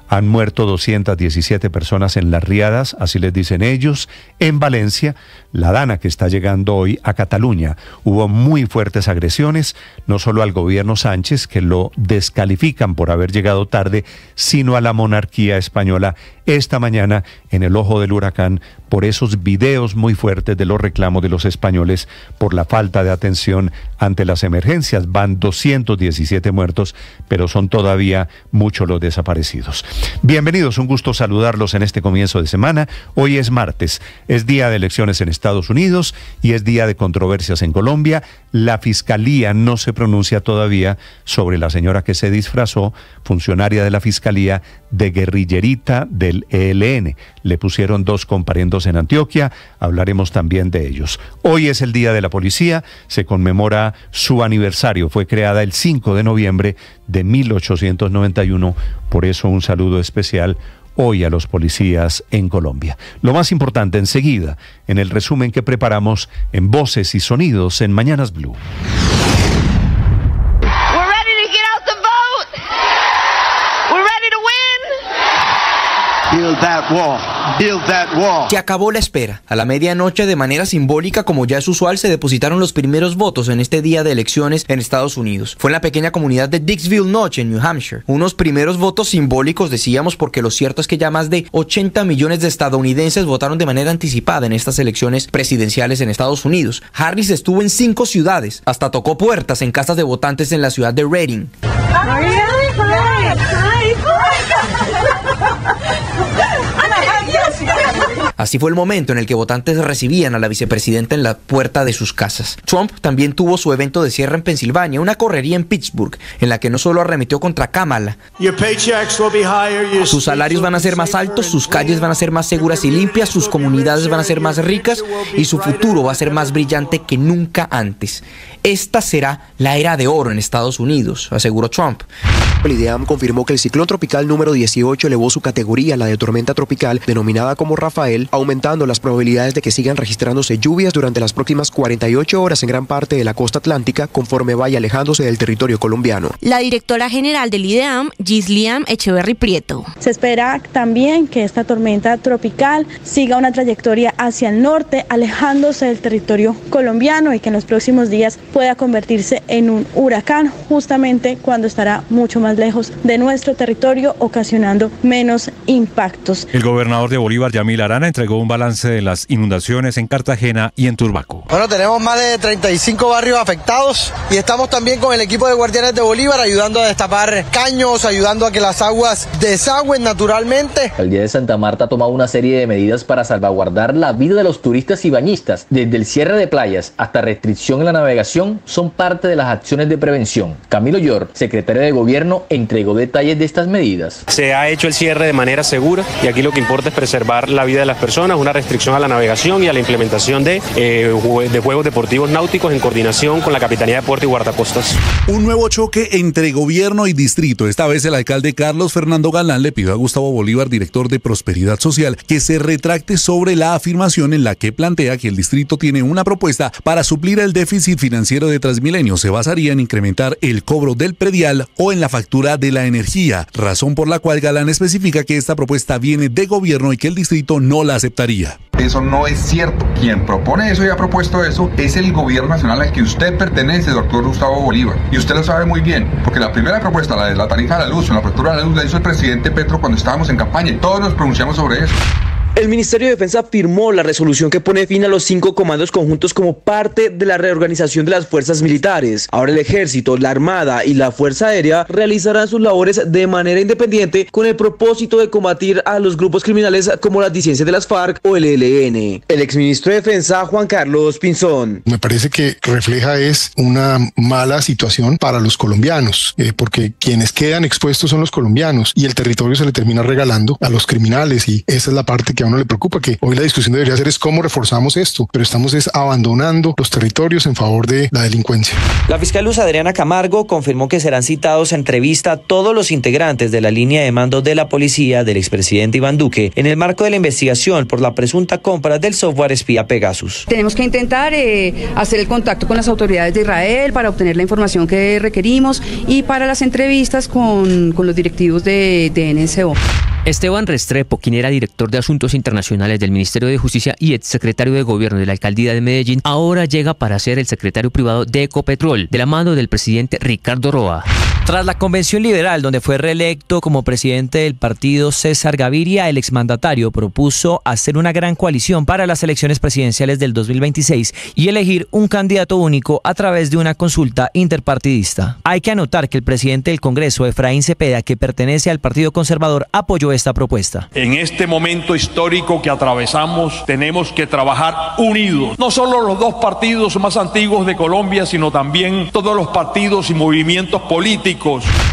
Han muerto 217 personas en las riadas, así les dicen ellos. En Valencia, la dana que está llegando hoy a Cataluña. Hubo muy fuertes agresiones, no solo al gobierno Sánchez, que lo descalifican por haber llegado tarde, sino a la monarquía española esta mañana en el ojo del huracán por esos videos muy fuertes de los reclamos de los españoles por la falta de atención ante las emergencias. Van 217 muertos, pero son todavía muchos los desaparecidos. Bienvenidos, un gusto saludarlos en este comienzo de semana. Hoy es martes, es día de elecciones en Estados Unidos y es día de controversias en Colombia. La Fiscalía no se pronuncia todavía sobre la señora que se disfrazó, funcionaria de la Fiscalía, de guerrillerita del ELN. Le pusieron 2 comparendos en Antioquia, hablaremos también de ellos. Hoy es el Día de la Policía, se conmemora su aniversario, fue creada el 5 de noviembre de 1891, por eso un saludo especial hoy a los policías en Colombia. Lo más importante enseguida, en el resumen que preparamos en Voces y Sonidos en Mañanas Blue. Build that wall. Build that wall. Se acabó la espera. A la medianoche, de manera simbólica, como ya es usual, se depositaron los primeros votos en este día de elecciones en Estados Unidos. Fue en la pequeña comunidad de Dixville Notch, en New Hampshire. Unos primeros votos simbólicos, decíamos, porque lo cierto es que ya más de 80 millones de estadounidenses votaron de manera anticipada en estas elecciones presidenciales en Estados Unidos. Harris estuvo en 5 ciudades, hasta tocó puertas en casas de votantes en la ciudad de Reading. Así fue el momento en el que votantes recibían a la vicepresidenta en la puerta de sus casas. Trump también tuvo su evento de cierre en Pensilvania, una correría en Pittsburgh, en la que no solo arremetió contra Kamala. Sus salarios van a ser más altos, sus calles van a ser más seguras y limpias, sus comunidades van a ser más ricas y su futuro va a ser más brillante que nunca antes. Esta será la era de oro en Estados Unidos, aseguró Trump. El IDEAM confirmó que el ciclón tropical número 18 elevó su categoría a la de tormenta tropical, denominada como Rafael, aumentando las probabilidades de que sigan registrándose lluvias durante las próximas 48 horas en gran parte de la costa atlántica, conforme vaya alejándose del territorio colombiano. La directora general del IDEAM, Gisliam Echeverry Prieto. Se espera también que esta tormenta tropical siga una trayectoria hacia el norte, alejándose del territorio colombiano, y que en los próximos días pueda convertirse en un huracán, justamente cuando estará mucho más lejos de nuestro territorio, ocasionando menos impactos. El gobernador de Bolívar, Yamil Arana, entregó un balance de las inundaciones en Cartagena y en Turbaco. Bueno, tenemos más de 35 barrios afectados y estamos también con el equipo de Guardianes de Bolívar ayudando a destapar caños, ayudando a que las aguas desagüen naturalmente. La alcaldía de Santa Marta ha tomado una serie de medidas para salvaguardar la vida de los turistas y bañistas. Desde el cierre de playas hasta restricción en la navegación son parte de las acciones de prevención. Camilo Llor, secretario de Gobierno, entregó detalles de estas medidas. Se ha hecho el cierre de manera segura y aquí lo que importa es preservar la vida de las personas, una restricción a la navegación y a la implementación de juegos deportivos náuticos en coordinación con la Capitanía de Puerto y Guardacostas. Un nuevo choque entre gobierno y distrito. Esta vez el alcalde Carlos Fernando Galán le pidió a Gustavo Bolívar, director de Prosperidad Social, que se retracte sobre la afirmación en la que plantea que el distrito tiene una propuesta para suplir el déficit financiero de Transmilenio. Se basaría en incrementar el cobro del predial o en la factura de la energía, razón por la cual Galán especifica que esta propuesta viene de gobierno y que el distrito no la aceptaría. Eso no es cierto. Quien propone eso y ha propuesto eso es el gobierno nacional al que usted pertenece, doctor Gustavo Bolívar. Y usted lo sabe muy bien, porque la primera propuesta, la de la tarifa de la luz, la apertura de la luz, la hizo el presidente Petro cuando estábamos en campaña y todos nos pronunciamos sobre eso. El Ministerio de Defensa firmó la resolución que pone fin a los 5 comandos conjuntos como parte de la reorganización de las fuerzas militares. Ahora el Ejército, la Armada y la Fuerza Aérea realizarán sus labores de manera independiente con el propósito de combatir a los grupos criminales como las disidencias de las FARC o el ELN. El exministro de Defensa, Juan Carlos Pinzón. Me parece que refleja es una mala situación para los colombianos, porque quienes quedan expuestos son los colombianos y el territorio se le termina regalando a los criminales, y esa es la parte que a uno le preocupa, que hoy la discusión debería ser es cómo reforzamos esto, pero estamos abandonando los territorios en favor de la delincuencia. La fiscal Luz Adriana Camargo confirmó que serán citados a entrevista todos los integrantes de la línea de mando de la policía del expresidente Iván Duque en el marco de la investigación por la presunta compra del software espía Pegasus. Tenemos que intentar hacer el contacto con las autoridades de Israel para obtener la información que requerimos y para las entrevistas con los directivos de NSO. Esteban Restrepo, quien era director de Asuntos Internacionales del Ministerio de Justicia y exsecretario de Gobierno de la Alcaldía de Medellín, ahora llega para ser el secretario privado de Ecopetrol, de la mano del presidente Ricardo Roa. Tras la convención liberal, donde fue reelecto como presidente del partido César Gaviria, el exmandatario propuso hacer una gran coalición para las elecciones presidenciales del 2026 y elegir un candidato único a través de una consulta interpartidista. Hay que anotar que el presidente del Congreso, Efraín Cepeda, que pertenece al Partido Conservador, apoyó esta propuesta. En este momento histórico que atravesamos, tenemos que trabajar unidos. No solo los dos partidos más antiguos de Colombia, sino también todos los partidos y movimientos políticos.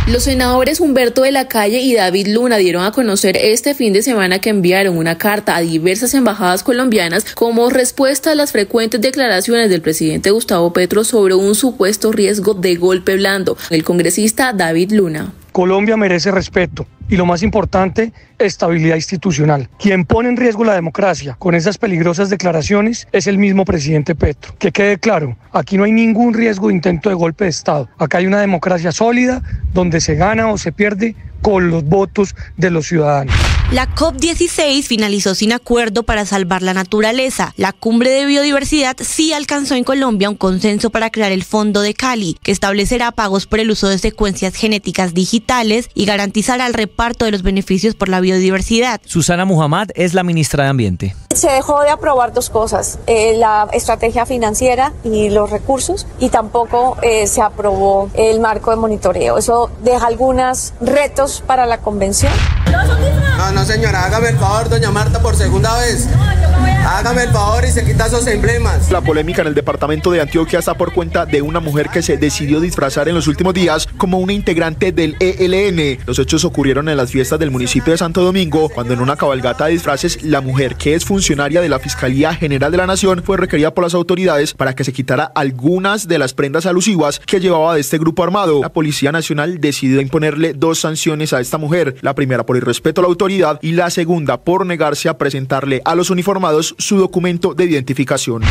Los senadores Humberto de la Calle y David Luna dieron a conocer este fin de semana que enviaron una carta a diversas embajadas colombianas como respuesta a las frecuentes declaraciones del presidente Gustavo Petro sobre un supuesto riesgo de golpe blando. El congresista David Luna. Colombia merece respeto y, lo más importante, estabilidad institucional. Quien pone en riesgo la democracia con esas peligrosas declaraciones es el mismo presidente Petro. Que quede claro, aquí no hay ningún riesgo de intento de golpe de Estado. Acá hay una democracia sólida donde se gana o se pierde con los votos de los ciudadanos. La COP16 finalizó sin acuerdo para salvar la naturaleza. La cumbre de biodiversidad sí alcanzó en Colombia un consenso para crear el Fondo de Cali, que establecerá pagos por el uso de secuencias genéticas digitales y garantizará el reparto de los beneficios por la biodiversidad. Susana Muhammad es la ministra de Ambiente. Se dejó de aprobar dos cosas, la estrategia financiera y los recursos, y tampoco se aprobó el marco de monitoreo. Eso deja algunos retos para la convención. No, señora, hágame el favor, doña Marta, por segunda vez. Hágame el favor y se quita esos emblemas. La polémica en el departamento de Antioquia está por cuenta de una mujer que se decidió disfrazar en los últimos días como una integrante del ELN. Los hechos ocurrieron en las fiestas del municipio de Santo Domingo, cuando en una cabalgata de disfraces, la mujer, que es funcionaria de la Fiscalía General de la Nación, fue requerida por las autoridades para que se quitara algunas de las prendas alusivas que llevaba de este grupo armado. La Policía Nacional decidió imponerle 2 sanciones a esta mujer, la primera por irrespeto a la autoridad y la segunda por negarse a presentarle a los uniformados su documento de identificación.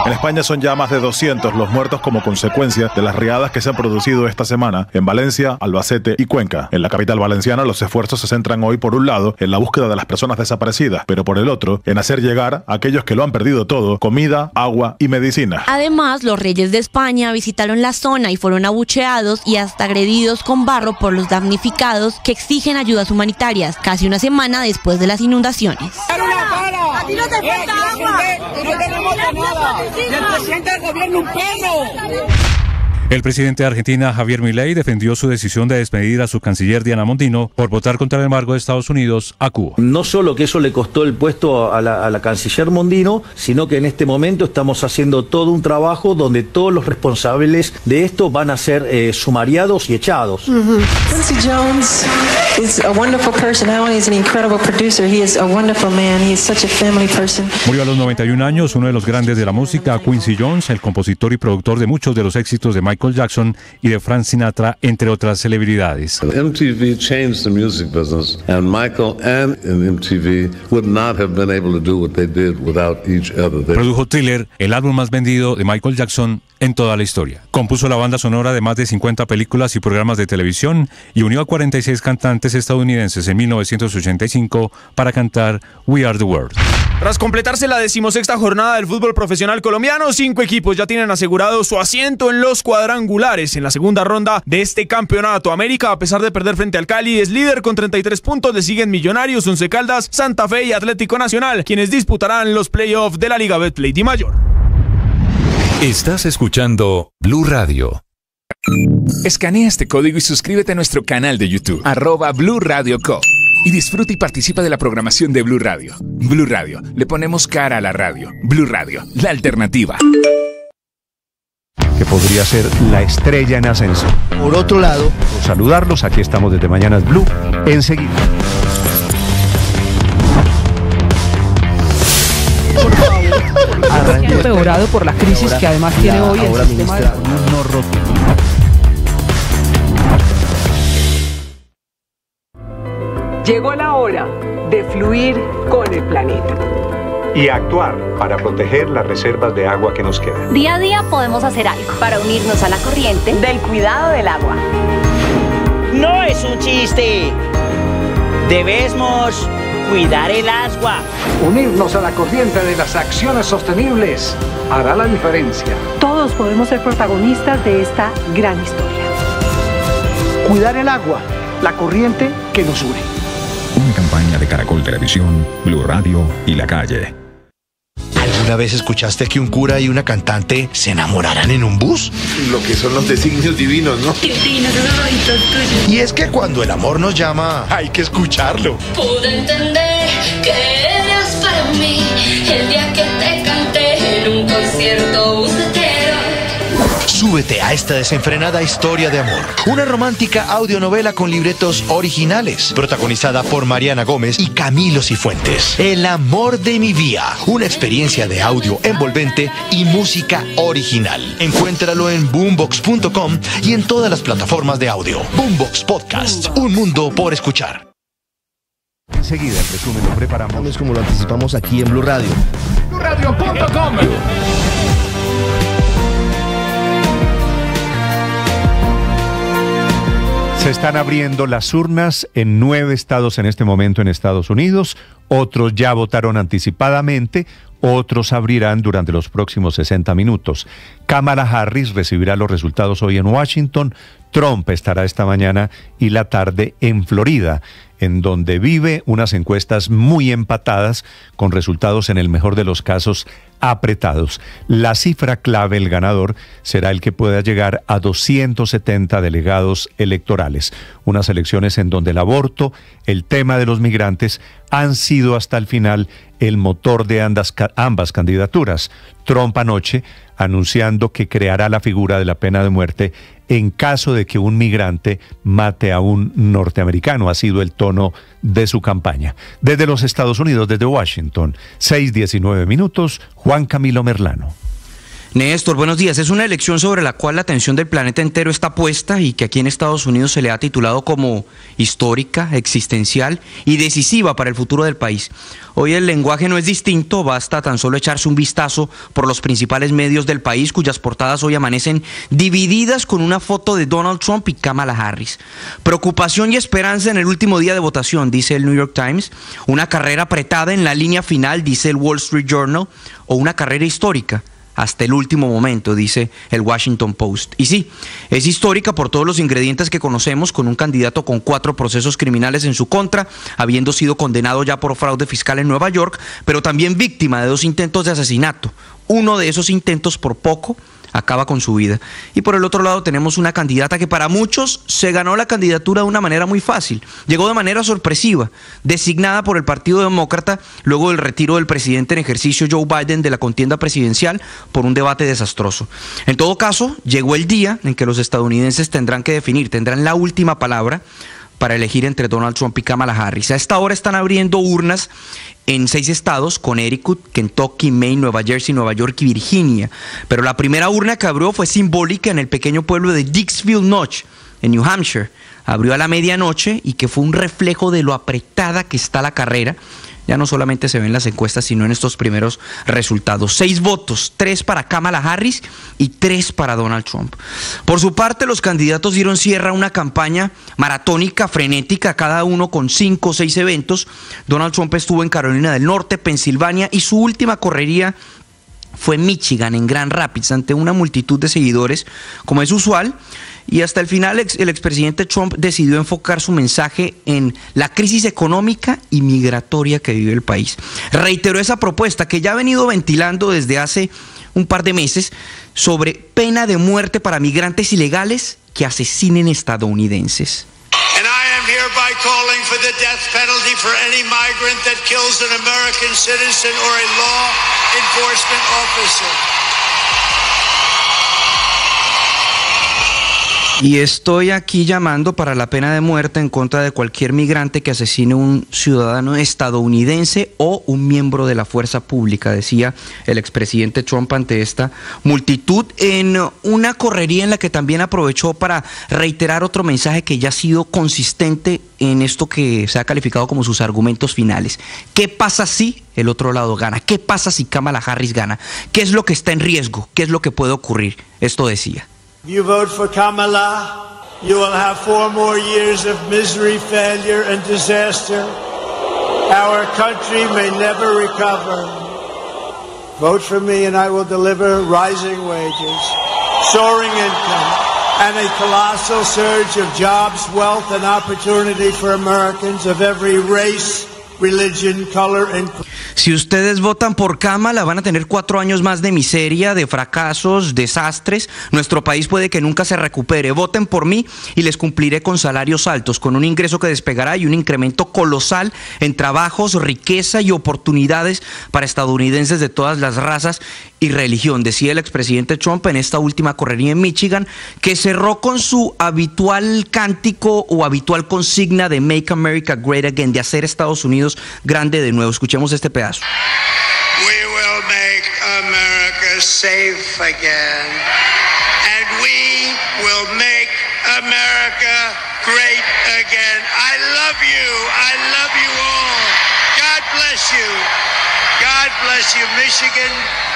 En España son ya más de 200 los muertos como consecuencia de las riadas que se han producido esta semana en Valencia, Albacete y Cuenca. En la capital valenciana los esfuerzos se centran hoy, por un lado, en la búsqueda de las personas desaparecidas, pero por el otro, en hacer llegar a aquellos que lo han perdido todo, comida, agua y medicina. Además, los reyes de España visitaron la zona y fueron abucheados y hasta agredidos con barro por los damnificados que exigen ayudas humanitarias, casi una semana después de las inundaciones. ¡A ti no te falta agua! ¡No tenemos nada! ¡Y el presidente del gobierno un perro! El presidente de Argentina, Javier Milei, defendió su decisión de despedir a su canciller Diana Mondino por votar contra el embargo de Estados Unidos a Cuba. No solo que eso le costó el puesto a la canciller Mondino, sino que en este momento estamos haciendo todo un trabajo donde todos los responsables de esto van a ser sumariados y echados. Quincy Jones is a wonderful person. Not only is an incredible producer, he is a wonderful man. He is such a family person. Murió a los 91 años uno de los grandes de la música, Quincy Jones, el compositor y productor de muchos de los éxitos de Michael Jackson y de Frank Sinatra, entre otras celebridades. MTV changed the music business, and Michael and MTV would not have been able to do what they did without each other. Produjo Thriller, el álbum más vendido de Michael Jackson en toda la historia. Compuso la banda sonora de más de 50 películas y programas de televisión y unió a 46 cantantes estadounidenses en 1985 para cantar We Are the World. Tras completarse la 16ª jornada del fútbol profesional colombiano, 5 equipos ya tienen asegurado su asiento en los cuadrangulares en la segunda ronda de este campeonato. América, a pesar de perder frente al Cali, es líder con 33 puntos. Le siguen Millonarios, Once Caldas, Santa Fe y Atlético Nacional, quienes disputarán los playoffs de la Liga Betplay Di Mayor. Estás escuchando Blue Radio. Escanea este código y suscríbete a nuestro canal de YouTube, @Blue Radio Co. Y disfruta y participa de la programación de Blue Radio. Blue Radio, le ponemos cara a la radio. Blue Radio, la alternativa. Que podría ser la estrella en ascenso. Por otro lado, por saludarlos, aquí estamos desde Mañanas Blue, enseguida. Ha empeorado por la crisis que además tiene hoy el sistema de... Llegó la hora de fluir con el planeta. Y actuar para proteger las reservas de agua que nos quedan. Día a día podemos hacer algo para unirnos a la corriente del cuidado del agua. No es un chiste. Debemos cuidar el agua. Unirnos a la corriente de las acciones sostenibles hará la diferencia. Todos podemos ser protagonistas de esta gran historia. Cuidar el agua, la corriente que nos une. Una campaña de Caracol Televisión, Blue Radio y La Calle. ¿Alguna vez escuchaste que un cura y una cantante se enamoraran en un bus? Lo que son los designios divinos, ¿no? Divinos, esos ojitos tuyos. Y es que cuando el amor nos llama, hay que escucharlo. Pude entender que eras para mí el día que te canté en un concierto bucetero. Súbete a esta desenfrenada historia de amor. Una romántica audionovela con libretos originales, protagonizada por Mariana Gómez y Camilo Cifuentes. El amor de mi vida. Una experiencia de audio envolvente y música original. Encuéntralo en boombox.com y en todas las plataformas de audio. Boombox Podcast. Un mundo por escuchar. Enseguida el resumen lo preparamos como lo anticipamos aquí en Blue Radio. BlueRadio.com. Se están abriendo las urnas en 9 estados en este momento en Estados Unidos. Otros ya votaron anticipadamente, otros abrirán durante los próximos 60 minutos. Kamala Harris recibirá los resultados hoy en Washington. Trump estará esta mañana y la tarde en Florida, en donde vive unas encuestas muy empatadas, con resultados en el mejor de los casos apretados. La cifra clave, el ganador, será el que pueda llegar a 270 delegados electorales. Unas elecciones en donde el aborto, el tema de los migrantes, han sido hasta el final el motor de ambas candidaturas. Trump anoche anunciando que creará la figura de la pena de muerte en caso de que un migrante mate a un norteamericano. Ha sido el tono de su campaña. Desde los Estados Unidos, desde Washington, 6:19 minutos, Juan Camilo Merlano. Néstor, buenos días. Es una elección sobre la cual la atención del planeta entero está puesta y que aquí en Estados Unidos se le ha titulado como histórica, existencial y decisiva para el futuro del país. Hoy el lenguaje no es distinto, basta tan solo echarse un vistazo por los principales medios del país, cuyas portadas hoy amanecen divididas con una foto de Donald Trump y Kamala Harris. Preocupación y esperanza en el último día de votación, dice el New York Times. Una carrera apretada en la línea final, dice el Wall Street Journal. O una carrera histórica hasta el último momento, dice el Washington Post. Y sí, es histórica por todos los ingredientes que conocemos, con un candidato con 4 procesos criminales en su contra, habiendo sido condenado ya por fraude fiscal en Nueva York, pero también víctima de 2 intentos de asesinato. Uno de esos intentos, por poco, acaba con su vida. Y por el otro lado tenemos una candidata que para muchos se ganó la candidatura de una manera muy fácil. Llegó de manera sorpresiva, designada por el Partido Demócrata luego del retiro del presidente en ejercicio Joe Biden de la contienda presidencial por un debate desastroso. En todo caso, llegó el día en que los estadounidenses tendrán que definir, tendrán la última palabra para elegir entre Donald Trump y Kamala Harris. A esta hora están abriendo urnas en 6 estados, Connecticut, Kentucky, Maine, Nueva Jersey, Nueva York y Virginia. Pero la primera urna que abrió fue simbólica en el pequeño pueblo de Dixville Notch, en New Hampshire. Abrió a la medianoche y que fue un reflejo de lo apretada que está la carrera. Ya no solamente se ven las encuestas, sino en estos primeros resultados. 6 votos, 3 para Kamala Harris y 3 para Donald Trump. Por su parte, los candidatos dieron cierre a una campaña maratónica, frenética, cada uno con 5 o 6 eventos. Donald Trump estuvo en Carolina del Norte, Pensilvania, y su última correría fue en Michigan, en Grand Rapids, ante una multitud de seguidores, como es usual. Y hasta el final el expresidente Trump decidió enfocar su mensaje en la crisis económica y migratoria que vive el país. Reiteró esa propuesta que ya ha venido ventilando desde hace un par de meses sobre pena de muerte para migrantes ilegales que asesinen estadounidenses. And I am hereby calling for the death penalty for any migrant that kills an American citizen or a law enforcement officer. Y estoy aquí llamando para la pena de muerte en contra de cualquier migrante que asesine a un ciudadano estadounidense o un miembro de la fuerza pública, decía el expresidente Trump ante esta multitud, en una correría en la que también aprovechó para reiterar otro mensaje que ya ha sido consistente en esto que se ha calificado como sus argumentos finales. ¿Qué pasa si el otro lado gana? ¿Qué pasa si Kamala Harris gana? ¿Qué es lo que está en riesgo? ¿Qué es lo que puede ocurrir? Esto decía. You vote for Kamala, you will have 4 more years of misery, failure, and disaster. Our country may never recover. Vote for me and I will deliver rising wages, soaring income, and a colossal surge of jobs, wealth, and opportunity for Americans of every race, religion, color, and... Si ustedes votan por Kamala, van a tener 4 años más de miseria, de fracasos, desastres. Nuestro país puede que nunca se recupere. Voten por mí y les cumpliré con salarios altos, con un ingreso que despegará y un incremento colosal en trabajos, riqueza y oportunidades para estadounidenses de todas las razas y religión, decía el expresidente Trump en esta última correría en Michigan, que cerró con su habitual cántico o habitual consigna de Make America Great Again, de hacer Estados Unidos grande de nuevo. Escuchemos este pedazo. We will make America safe again, and we will make America great again. I love you all. God bless you. God bless you, Michigan.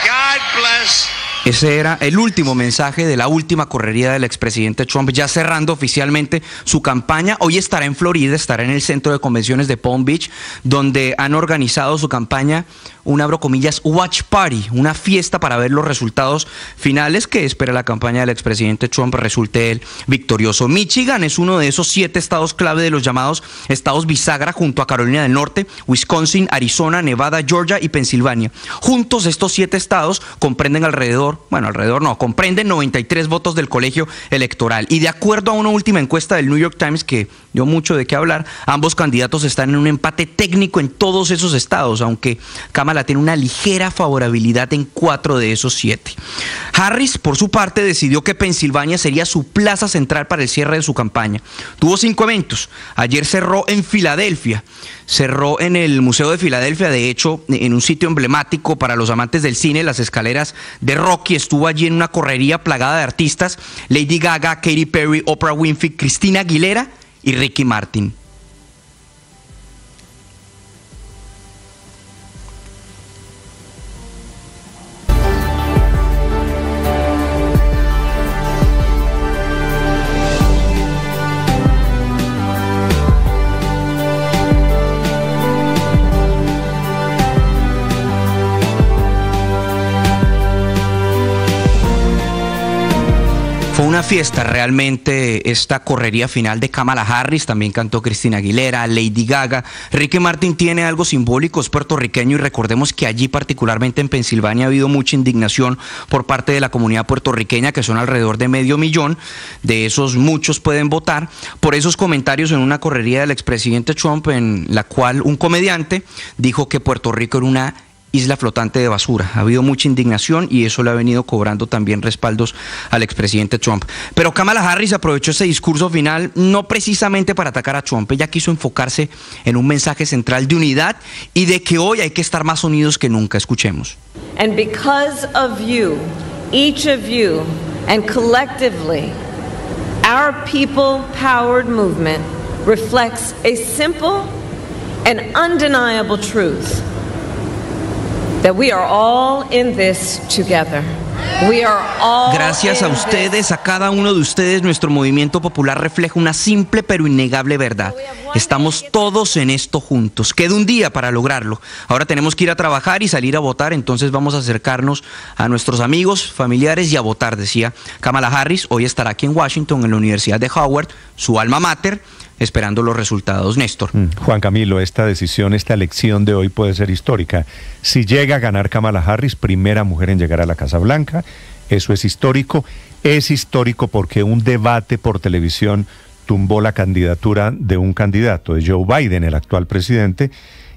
God bless Ese era el último mensaje de la última correría del expresidente Trump, ya cerrando oficialmente su campaña. Hoy estará en Florida, estará en el centro de convenciones de Palm Beach, donde han organizado su campaña, un abro comillas, watch party, una fiesta para ver los resultados finales que espera la campaña del expresidente Trump resulte él victorioso. Michigan es uno de esos 7 estados clave de los llamados estados bisagra, junto a Carolina del Norte, Wisconsin, Arizona, Nevada, Georgia y Pensilvania. Juntos estos 7 estados comprenden comprenden 93 votos del colegio electoral. Y de acuerdo a una última encuesta del New York Times, que dio mucho de qué hablar, ambos candidatos están en un empate técnico en todos esos estados, aunque Kamala tiene una ligera favorabilidad en 4 de esos 7. Harris, por su parte, decidió que Pensilvania sería su plaza central para el cierre de su campaña. Tuvo 5 eventos. Ayer cerró en Filadelfia. Cerró en el Museo de Filadelfia, de hecho, en un sitio emblemático para los amantes del cine, las escaleras de Rocky. Estuvo allí en una correría plagada de artistas: Lady Gaga, Katy Perry, Oprah Winfrey, Christina Aguilera y Ricky Martin. Fue una fiesta realmente esta correría final de Kamala Harris. También cantó Christina Aguilera, Lady Gaga. Ricky Martin tiene algo simbólico, es puertorriqueño, y recordemos que allí, particularmente en Pensilvania, ha habido mucha indignación por parte de la comunidad puertorriqueña, que son alrededor de 500,000. De esos, muchos pueden votar por esos comentarios en una correría del expresidente Trump, en la cual un comediante dijo que Puerto Rico era una isla flotante de basura. Ha habido mucha indignación y eso le ha venido cobrando también respaldos al expresidente Trump. Pero Kamala Harris aprovechó ese discurso final no precisamente para atacar a Trump. Ella quiso enfocarse en un mensaje central de unidad y de que hoy hay que estar más unidos que nunca. Escuchemos. And because of you, each of you, and collectively, our people-powered movement reflects a simple and undeniable truth. That we are all in this together. We are all Gracias a ustedes, a cada uno de ustedes, nuestro movimiento popular refleja una simple pero innegable verdad. Estamos todos en esto juntos. Queda un día para lograrlo. Ahora tenemos que ir a trabajar y salir a votar, entonces vamos a acercarnos a nuestros amigos, familiares y a votar, decía Kamala Harris. Hoy estará aquí en Washington, en la Universidad de Howard, su alma mater, esperando los resultados. Néstor. Juan Camilo, esta decisión, esta elección de hoy puede ser histórica. Si llega a ganar Kamala Harris, primera mujer en llegar a la Casa Blanca, eso es histórico. Es histórico porque un debate por televisión tumbó la candidatura de un candidato, de Joe Biden, el actual presidente.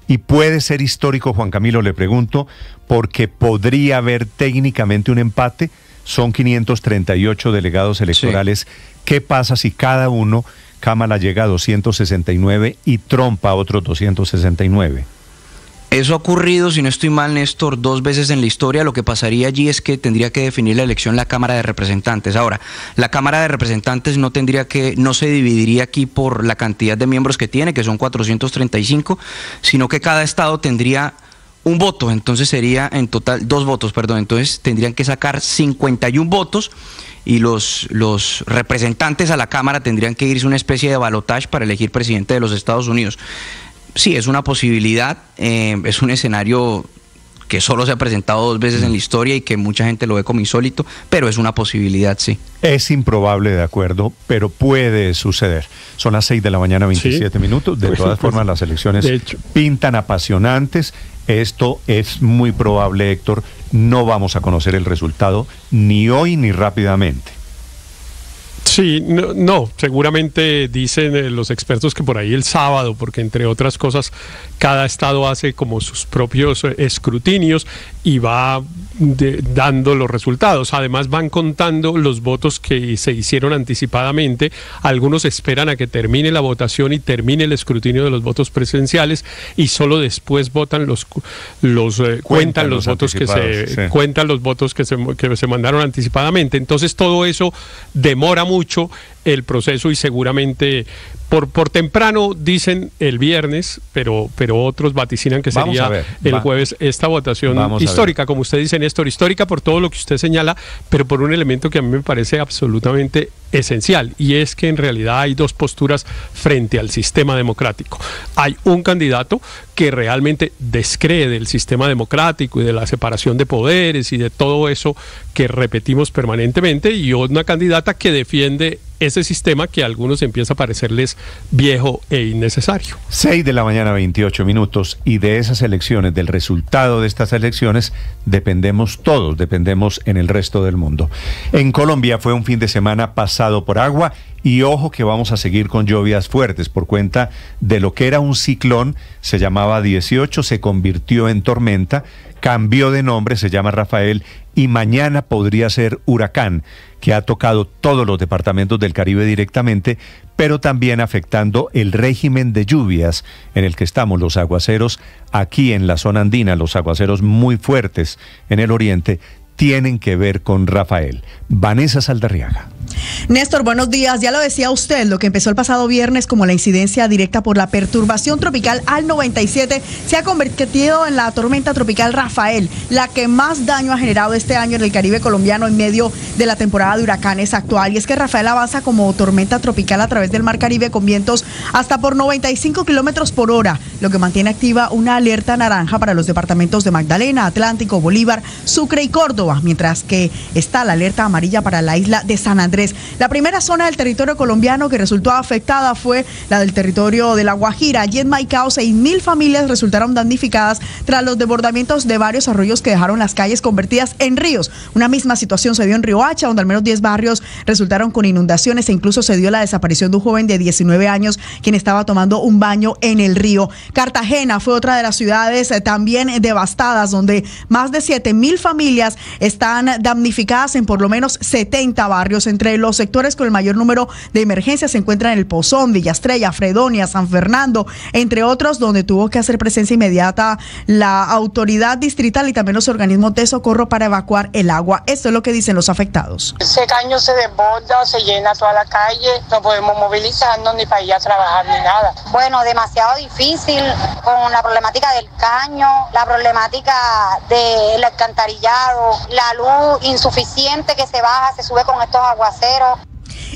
Y puede ser histórico, Juan Camilo, le pregunto, porque podría haber técnicamente un empate. Son 538 delegados electorales. Sí. ¿Qué pasa si cada uno, Kamala llega a 269 y Trump a otros 269? Eso ha ocurrido, si no estoy mal, Néstor, 2 veces en la historia. Lo que pasaría allí es que tendría que definir la elección la Cámara de Representantes. Ahora, la Cámara de Representantes no se dividiría aquí por la cantidad de miembros que tiene, que son 435, sino que cada estado tendría un voto, entonces sería en total 2 votos, perdón, entonces tendrían que sacar 51 votos y los representantes a la Cámara tendrían que irse a una especie de balotaje para elegir presidente de los Estados Unidos. Sí, es una posibilidad, es un escenario que solo se ha presentado 2 veces en la historia y que mucha gente lo ve como insólito, pero es una posibilidad, sí. Es improbable, de acuerdo, pero puede suceder. Son las 6 de la mañana, 27 minutos. De todas formas, las elecciones pintan apasionantes. Esto es muy probable, Héctor. No vamos a conocer el resultado ni hoy ni rápidamente. Sí, no, seguramente dicen los expertos que por ahí el sábado, porque entre otras cosas cada estado hace como sus propios escrutinios y va dando los resultados. Además van contando los votos que se hicieron anticipadamente. Algunos esperan a que termine la votación y termine el escrutinio de los votos presenciales y solo después votan cuentan los votos que se cuentan los votos que se mandaron anticipadamente. Entonces todo eso demora mucho el proceso y seguramente por temprano dicen el viernes, pero otros vaticinan que sería el jueves esta votación histórica, como usted dice, Néstor, histórica por todo lo que usted señala, pero por un elemento que a mí me parece absolutamente esencial, y es que en realidad hay dos posturas frente al sistema democrático. Hay un candidato que realmente descree del sistema democrático y de la separación de poderes y de todo eso que repetimos permanentemente, y una candidata que defiende ese sistema que a algunos empieza a parecerles viejo e innecesario. 6 de la mañana, 28 minutos, y de esas elecciones, del resultado de estas elecciones, dependemos todos, dependemos en el resto del mundo. En Colombia fue un fin de semana pasado por agua, y ojo que vamos a seguir con lluvias fuertes por cuenta de lo que era un ciclón, se llamaba 18, se convirtió en tormenta, cambió de nombre, se llama Rafael, y mañana podría ser huracán, que ha tocado todos los departamentos del Caribe directamente, pero también afectando el régimen de lluvias en el que estamos, los aguaceros aquí en la zona andina, los aguaceros muy fuertes en el oriente, tienen que ver con Rafael. Vanessa Saldarriaga. Néstor, buenos días. Ya lo decía usted, lo que empezó el pasado viernes como la incidencia directa por la perturbación tropical al 97 se ha convertido en la tormenta tropical Rafael, la que más daño ha generado este año en el Caribe colombiano en medio de la temporada de huracanes actual. Y es que Rafael avanza como tormenta tropical a través del Mar Caribe con vientos hasta por 95 kilómetros por hora, lo que mantiene activa una alerta naranja para los departamentos de Magdalena, Atlántico, Bolívar, Sucre y Córdoba, mientras que está la alerta amarilla para la isla de San Andrés. La primera zona del territorio colombiano que resultó afectada fue la del territorio de La Guajira. Allí en Maicao 6.000 familias resultaron damnificadas tras los desbordamientos de varios arroyos que dejaron las calles convertidas en ríos. Una misma situación se dio en Riohacha, donde al menos 10 barrios resultaron con inundaciones e incluso se dio la desaparición de un joven de 19 años quien estaba tomando un baño en el río. Cartagena fue otra de las ciudades también devastadas, donde más de 7.000 familias están damnificadas en por lo menos 70 barrios. Entre los sectores con el mayor número de emergencias se encuentran El Pozón, Villa Estrella, Fredonia, San Fernando, entre otros, donde tuvo que hacer presencia inmediata la autoridad distrital y también los organismos de socorro para evacuar el agua. Esto es lo que dicen los afectados. Ese caño se desborda, se llena toda la calle, no podemos movilizarnos ni para ir a trabajar ni nada. Bueno, demasiado difícil con la problemática del caño, la problemática del alcantarillado, la luz insuficiente que se baja, se sube con estos aguaceros.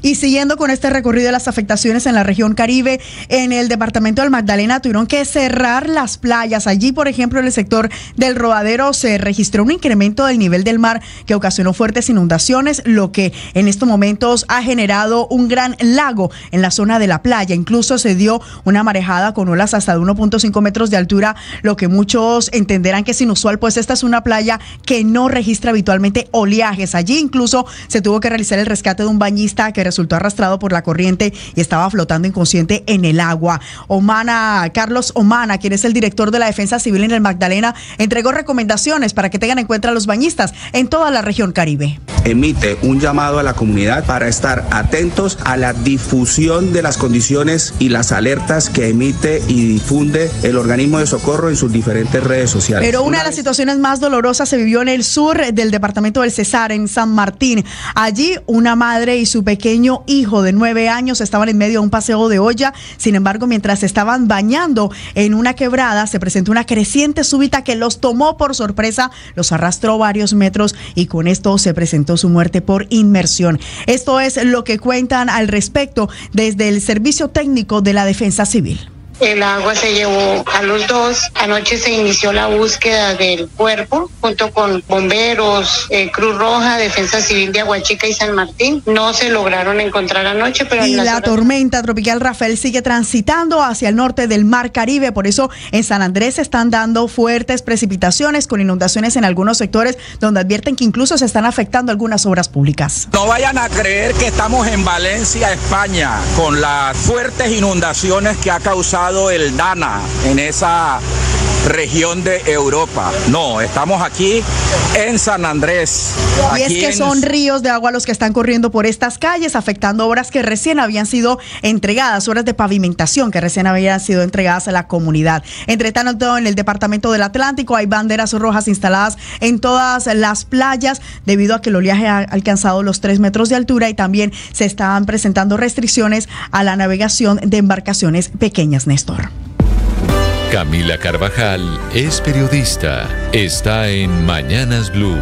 Y siguiendo con este recorrido de las afectaciones en la región Caribe, en el departamento del Magdalena tuvieron que cerrar las playas. Allí, por ejemplo, en el sector del Rodadero se registró un incremento del nivel del mar que ocasionó fuertes inundaciones, lo que en estos momentos ha generado un gran lago en la zona de la playa. Incluso se dio una marejada con olas hasta de 1.5 metros de altura, lo que muchos entenderán que es inusual, pues esta es una playa que no registra habitualmente oleajes. Allí incluso se tuvo que realizar el rescate de un bañista que resultó arrastrado por la corriente y estaba flotando inconsciente en el agua. Carlos Omana, quien es el director de la Defensa Civil en el Magdalena, entregó recomendaciones para que tengan en cuenta a los bañistas en toda la región Caribe. Emite un llamado a la comunidad para estar atentos a la difusión de las condiciones y las alertas que emite y difunde el organismo de socorro en sus diferentes redes sociales. Pero una de las situaciones más dolorosas se vivió en el sur del departamento del Cesar, en San Martín. Allí una madre y su pequeño hijo de 9 años estaban en medio de un paseo de olla. Sin embargo, mientras se estaban bañando en una quebrada, se presentó una creciente súbita que los tomó por sorpresa, los arrastró varios metros y con esto se presentó su muerte por inmersión. Esto es lo que cuentan al respecto desde el Servicio Técnico de la Defensa Civil. El agua se llevó a los dos. Anoche se inició la búsqueda del cuerpo junto con bomberos, Cruz Roja, Defensa Civil de Aguachica y San Martín. No se lograron encontrar anoche, pero y la tormenta tropical Rafael sigue transitando hacia el norte del Mar Caribe. Por eso en San Andrés se están dando fuertes precipitaciones con inundaciones en algunos sectores, donde advierten que incluso se están afectando algunas obras públicas. No vayan a creer que estamos en Valencia, España, con las fuertes inundaciones que ha causado el Dana en esa región de Europa. No, estamos aquí en San Andrés. Y es que son ríos de agua los que están corriendo por estas calles, afectando obras que recién habían sido entregadas, obras de pavimentación que recién habían sido entregadas a la comunidad. Entre tanto, en el departamento del Atlántico hay banderas rojas instaladas en todas las playas debido a que el oleaje ha alcanzado los 3 metros de altura y también se están presentando restricciones a la navegación de embarcaciones pequeñas, Néstor. Camila Carvajal es periodista. Está en Mañanas Blue.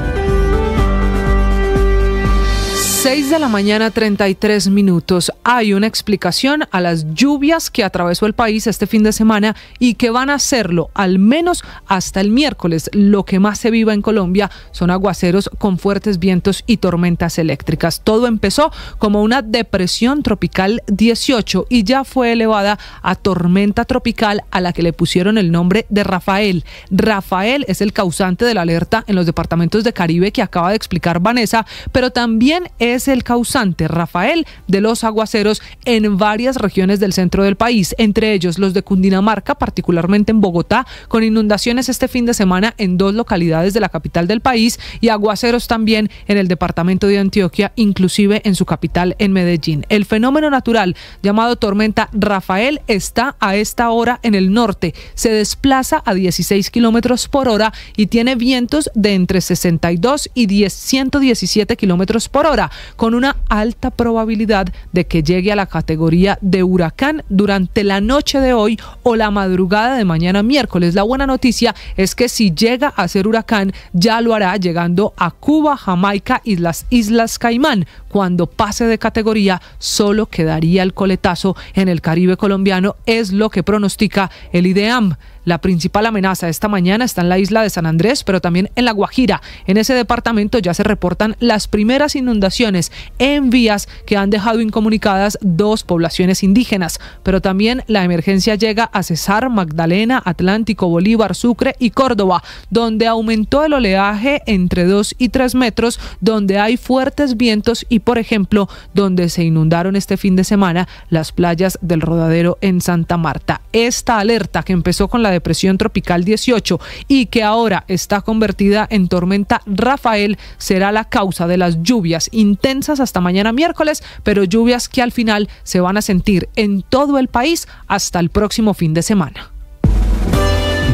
6 de la mañana, 33 minutos. Hay una explicación a las lluvias que atravesó el país este fin de semana y que van a hacerlo al menos hasta el miércoles. Lo que más se viva en Colombia son aguaceros con fuertes vientos y tormentas eléctricas. Todo empezó como una depresión tropical 18 y ya fue elevada a tormenta tropical, a la que le pusieron el nombre de Rafael. Rafael es el causante de la alerta en los departamentos de Caribe que acaba de explicar Vanessa, pero también es el causante, Rafael, de los aguaceros en varias regiones del centro del país, entre ellos los de Cundinamarca, particularmente en Bogotá, con inundaciones este fin de semana en 2 localidades de la capital del país y aguaceros también en el departamento de Antioquia, inclusive en su capital, en Medellín. El fenómeno natural llamado tormenta Rafael está a esta hora en el norte, se desplaza a 16 kilómetros por hora y tiene vientos de entre 62 y 117 kilómetros por hora, con una alta probabilidad de que llegue a la categoría de huracán durante la noche de hoy o la madrugada de mañana miércoles. La buena noticia es que si llega a ser huracán, ya lo hará llegando a Cuba, Jamaica y las Islas Caimán. Cuando pase de categoría, solo quedaría el coletazo en el Caribe colombiano, es lo que pronostica el IDEAM. La principal amenaza esta mañana está en la isla de San Andrés, pero también en La Guajira. En ese departamento ya se reportan las primeras inundaciones en vías que han dejado incomunicadas 2 poblaciones indígenas. Pero también la emergencia llega a Cesar, Magdalena, Atlántico, Bolívar, Sucre y Córdoba, donde aumentó el oleaje entre 2 y 3 metros, donde hay fuertes vientos y, por ejemplo, donde se inundaron este fin de semana las playas del Rodadero en Santa Marta. Esta alerta, que empezó con la depresión tropical 18 y que ahora está convertida en tormenta Rafael, será la causa de las lluvias intensas hasta mañana miércoles, pero lluvias que al final se van a sentir en todo el país hasta el próximo fin de semana.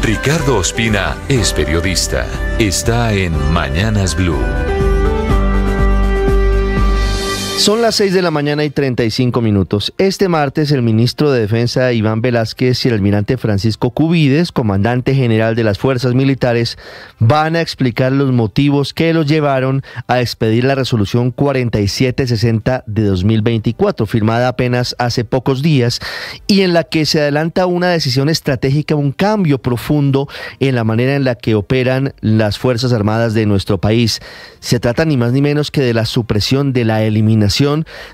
Ricardo Ospina es periodista. Está en Mañanas Blue. Son las 6 de la mañana y 35 minutos. Este martes, el ministro de Defensa Iván Velázquez y el almirante Francisco Cubides, comandante general de las fuerzas militares, van a explicar los motivos que los llevaron a expedir la resolución 4760 de 2024, firmada apenas hace pocos días, y en la que se adelanta una decisión estratégica, un cambio profundo en la manera en la que operan las Fuerzas Armadas de nuestro país. Se trata ni más ni menos que de la supresión, de la eliminación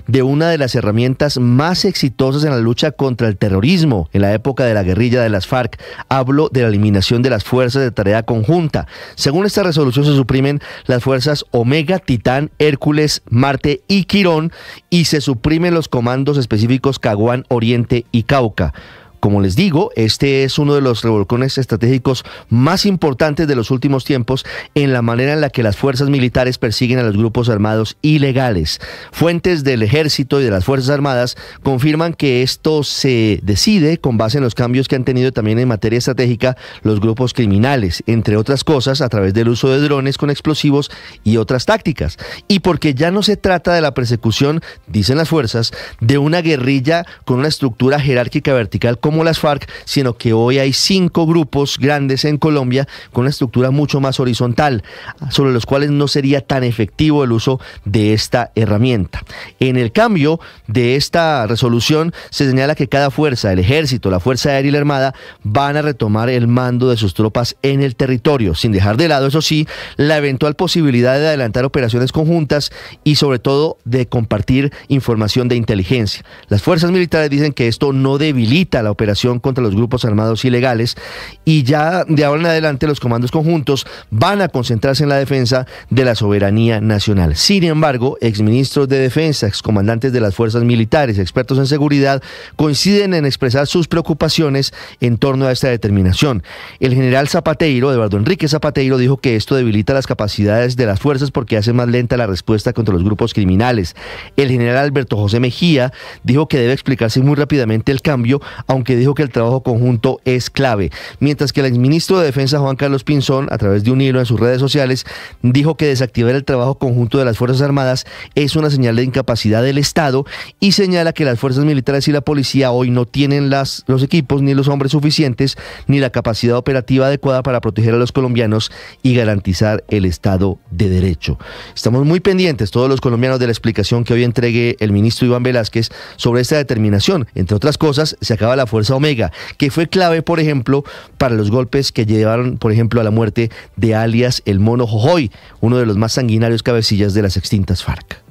de una de las herramientas más exitosas en la lucha contra el terrorismo en la época de la guerrilla de las FARC. Hablo de la eliminación de las fuerzas de tarea conjunta. Según esta resolución, se suprimen las fuerzas Omega, Titán, Hércules, Marte y Quirón, y se suprimen los comandos específicos Caguán, Oriente y Cauca. Como les digo, este es uno de los revolcones estratégicos más importantes de los últimos tiempos en la manera en la que las fuerzas militares persiguen a los grupos armados ilegales. Fuentes del Ejército y de las Fuerzas Armadas confirman que esto se decide con base en los cambios que han tenido también en materia estratégica los grupos criminales, entre otras cosas a través del uso de drones con explosivos y otras tácticas. Y porque ya no se trata de la persecución, dicen las fuerzas, de una guerrilla con una estructura jerárquica vertical como las FARC, sino que hoy hay 5 grupos grandes en Colombia con una estructura mucho más horizontal, sobre los cuales no sería tan efectivo el uso de esta herramienta. En el cambio de esta resolución se señala que cada fuerza, el Ejército, la Fuerza Aérea y la Armada, van a retomar el mando de sus tropas en el territorio, sin dejar de lado, eso sí, la eventual posibilidad de adelantar operaciones conjuntas y sobre todo de compartir información de inteligencia. Las fuerzas militares dicen que esto no debilita la operación contra los grupos armados ilegales, y ya de ahora en adelante los comandos conjuntos van a concentrarse en la defensa de la soberanía nacional. Sin embargo, exministros de defensa, excomandantes de las fuerzas militares, expertos en seguridad, coinciden en expresar sus preocupaciones en torno a esta determinación. El general Zapateiro, Eduardo Enrique Zapateiro, dijo que esto debilita las capacidades de las fuerzas porque hace más lenta la respuesta contra los grupos criminales. El general Alberto José Mejía dijo que debe explicarse muy rápidamente el cambio, aunque dijo que el trabajo conjunto es clave. Mientras que el exministro de Defensa, Juan Carlos Pinzón, a través de un hilo en sus redes sociales, dijo que desactivar el trabajo conjunto de las Fuerzas Armadas es una señal de incapacidad del Estado, y señala que las fuerzas militares y la policía hoy no tienen los equipos ni los hombres suficientes ni la capacidad operativa adecuada para proteger a los colombianos y garantizar el Estado de Derecho. Estamos muy pendientes todos los colombianos de la explicación que hoy entregue el ministro Iván Velásquez sobre esta determinación. Entre otras cosas, se acaba la Fuerza Omega, que fue clave, por ejemplo, para los golpes que llevaron, por ejemplo, a la muerte de alias El Mono Jojoy, uno de los más sanguinarios cabecillas de las extintas FARC.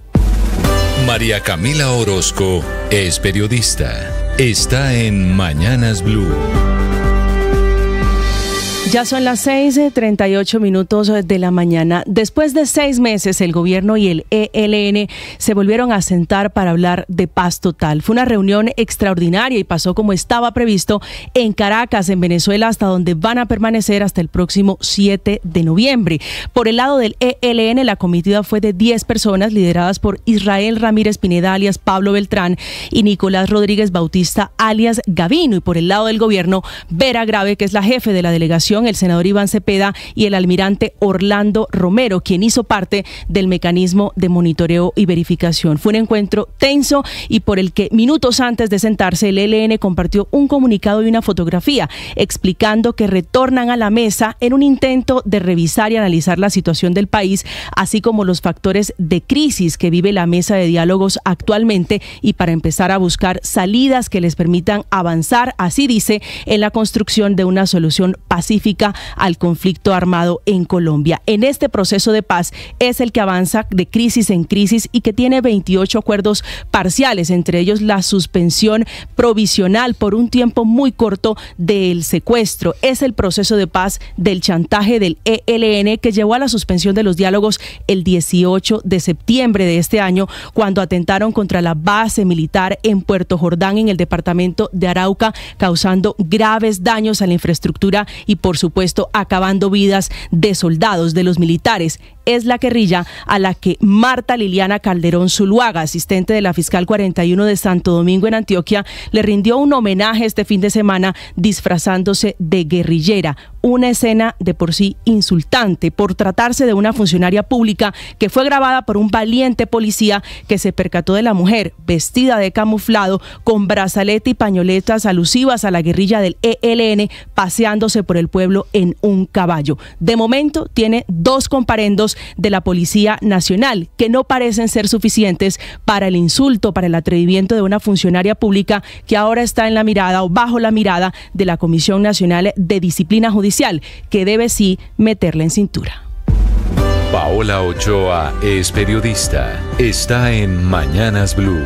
María Camila Orozco es periodista. Está en Mañanas Blue. Ya son las 6:38 de la mañana. Después de 6 meses, el gobierno y el ELN se volvieron a sentar para hablar de paz total. Fue una reunión extraordinaria y pasó como estaba previsto en Caracas, en Venezuela, hasta donde van a permanecer hasta el próximo 7 de noviembre. Por el lado del ELN, la comitiva fue de 10 personas, lideradas por Israel Ramírez Pineda, alias Pablo Beltrán, y Nicolás Rodríguez Bautista, alias Gavino. Y por el lado del gobierno, Vera Grave, que es la jefe de la delegación, el senador Iván Cepeda y el almirante Orlando Romero, quien hizo parte del mecanismo de monitoreo y verificación. Fue un encuentro tenso y por el que minutos antes de sentarse el ELN compartió un comunicado y una fotografía explicando que retornan a la mesa en un intento de revisar y analizar la situación del país, así como los factores de crisis que vive la mesa de diálogos actualmente, y para empezar a buscar salidas que les permitan avanzar, así dice, en la construcción de una solución pacífica al conflicto armado en Colombia. En este proceso de paz es el que avanza de crisis en crisis y que tiene 28 acuerdos parciales, entre ellos la suspensión provisional por un tiempo muy corto del secuestro. Es el proceso de paz del chantaje del ELN que llevó a la suspensión de los diálogos el 18 de septiembre de este año, cuando atentaron contra la base militar en Puerto Jordán, en el departamento de Arauca, causando graves daños a la infraestructura y por supuesto acabando vidas de soldados, de los militares. Es la guerrilla a la que Marta Liliana Calderón Zuluaga, asistente de la fiscal 41 de Santo Domingo en Antioquia, le rindió un homenaje este fin de semana disfrazándose de guerrillera. Una escena de por sí insultante por tratarse de una funcionaria pública que fue grabada por un valiente policía que se percató de la mujer vestida de camuflado con brazalete y pañoletas alusivas a la guerrilla del ELN paseándose por el pueblo en un caballo. De momento tiene 2 comparendos de la Policía Nacional que no parecen ser suficientes para el insulto, para el atrevimiento de una funcionaria pública que ahora está en la mirada o bajo la mirada de la Comisión Nacional de Disciplina Judicial, que debe sí meterla en cintura. Paola Ochoa es periodista. Está en Mañanas Blue.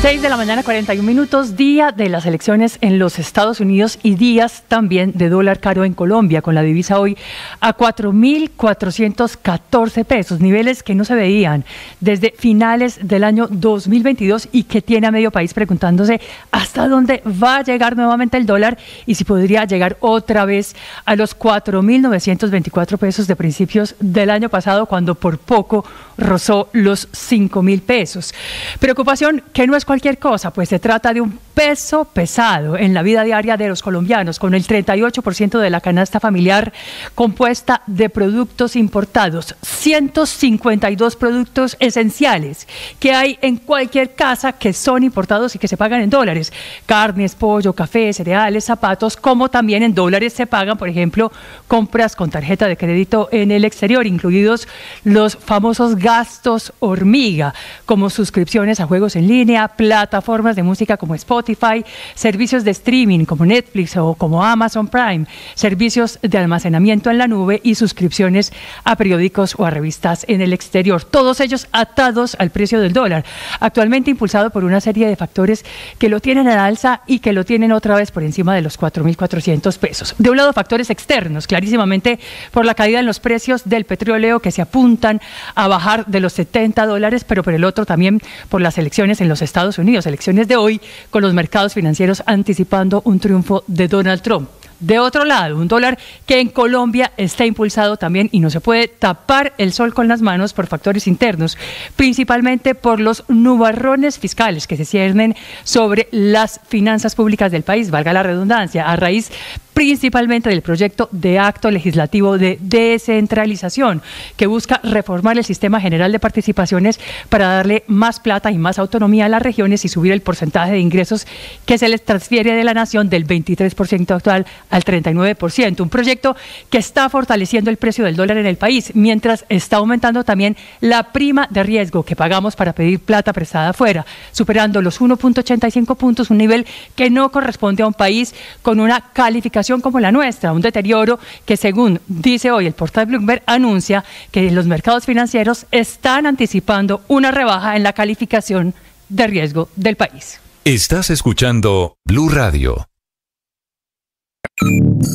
6:41, día de las elecciones en los Estados Unidos y días también de dólar caro en Colombia, con la divisa hoy a 4.414 pesos, niveles que no se veían desde finales del año 2022 y que tiene a medio país preguntándose hasta dónde va a llegar nuevamente el dólar y si podría llegar otra vez a los 4.924 pesos de principios del año pasado, cuando por poco rozó los 5.000 pesos. Preocupación que no es cualquier cosa, pues se trata de un peso pesado en la vida diaria de los colombianos, con el 38% de la canasta familiar compuesta de productos importados, 152 productos esenciales que hay en cualquier casa que son importados y que se pagan en dólares: carnes, pollo, café, cereales, zapatos, como también en dólares se pagan, por ejemplo, compras con tarjeta de crédito en el exterior, incluidos los famosos gastos hormiga, como suscripciones a juegos en línea, plataformas de música como Spotify, Spotify, servicios de streaming como Netflix o como Amazon Prime, servicios de almacenamiento en la nube y suscripciones a periódicos o a revistas en el exterior. Todos ellos atados al precio del dólar, actualmente impulsado por una serie de factores que lo tienen al alza y que lo tienen otra vez por encima de los 4.400 pesos. De un lado, factores externos, clarísimamente por la caída en los precios del petróleo que se apuntan a bajar de los $70, pero por el otro también por las elecciones en los Estados Unidos, elecciones de hoy, con los mercados financieros anticipando un triunfo de Donald Trump. De otro lado, un dólar que en Colombia está impulsado también y no se puede tapar el sol con las manos por factores internos, principalmente por los nubarrones fiscales que se ciernen sobre las finanzas públicas del país, valga la redundancia, a raíz principalmente del proyecto de acto legislativo de descentralización que busca reformar el sistema general de participaciones para darle más plata y más autonomía a las regiones y subir el porcentaje de ingresos que se les transfiere de la nación del 23% actual al 39%. Un proyecto que está fortaleciendo el precio del dólar en el país, mientras está aumentando también la prima de riesgo que pagamos para pedir plata prestada afuera, superando los 1.85 puntos, un nivel que no corresponde a un país con una calificación como la nuestra, un deterioro que, según dice hoy el portal Bloomberg, anuncia que los mercados financieros están anticipando una rebaja en la calificación de riesgo del país. Estás escuchando Blue Radio.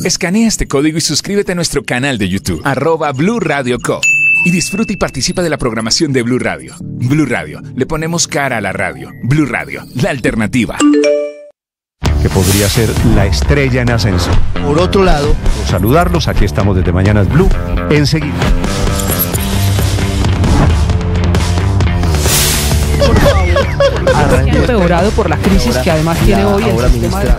Escanea este código y suscríbete a nuestro canal de YouTube, @Blue Radio Co. Y disfruta y participa de la programación de Blue Radio. Blue Radio, le ponemos cara a la radio. Blue Radio, la alternativa. Que podría ser la estrella en ascenso. Por otro lado, saludarlos, aquí estamos desde Mañanas Blue, enseguida. Ha empeorado por la crisis que además tiene hoy el sistema de...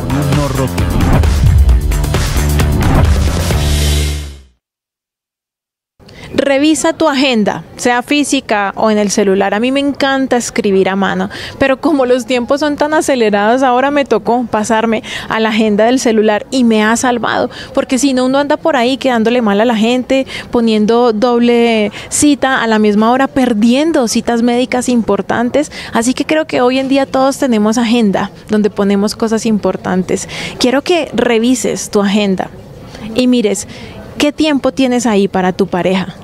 Revisa tu agenda, sea física o en el celular. A mí me encanta escribir a mano, pero como los tiempos son tan acelerados, ahora me tocó pasarme a la agenda del celular y me ha salvado, porque si no, uno anda por ahí quedándole mal a la gente, poniendo doble cita a la misma hora, perdiendo citas médicas importantes. Así que creo que hoy en día todos tenemos agenda donde ponemos cosas importantes. Quiero que revises tu agenda y mires qué tiempo tienes ahí para tu pareja.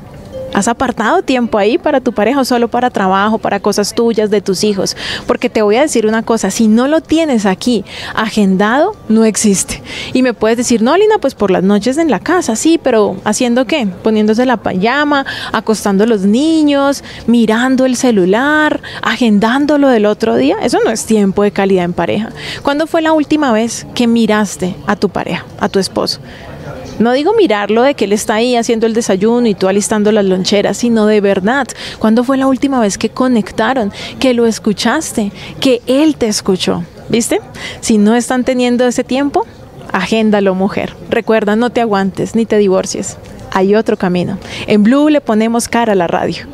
¿Has apartado tiempo ahí para tu pareja o solo para trabajo, para cosas tuyas, de tus hijos? Porque te voy a decir una cosa, si no lo tienes aquí agendado, no existe. Y me puedes decir, no, Lina, pues por las noches en la casa, sí, pero ¿haciendo qué? Poniéndose la pijama, acostando a los niños, mirando el celular, agendándolo del otro día. Eso no es tiempo de calidad en pareja. ¿Cuándo fue la última vez que miraste a tu pareja, a tu esposo? No digo mirarlo de que él está ahí haciendo el desayuno y tú alistando las loncheras, sino de verdad, ¿cuándo fue la última vez que conectaron, que lo escuchaste, que él te escuchó? ¿Viste? Si no están teniendo ese tiempo, agéndalo, mujer. Recuerda, no te aguantes ni te divorcies. Hay otro camino. En Blue le ponemos cara a la radio.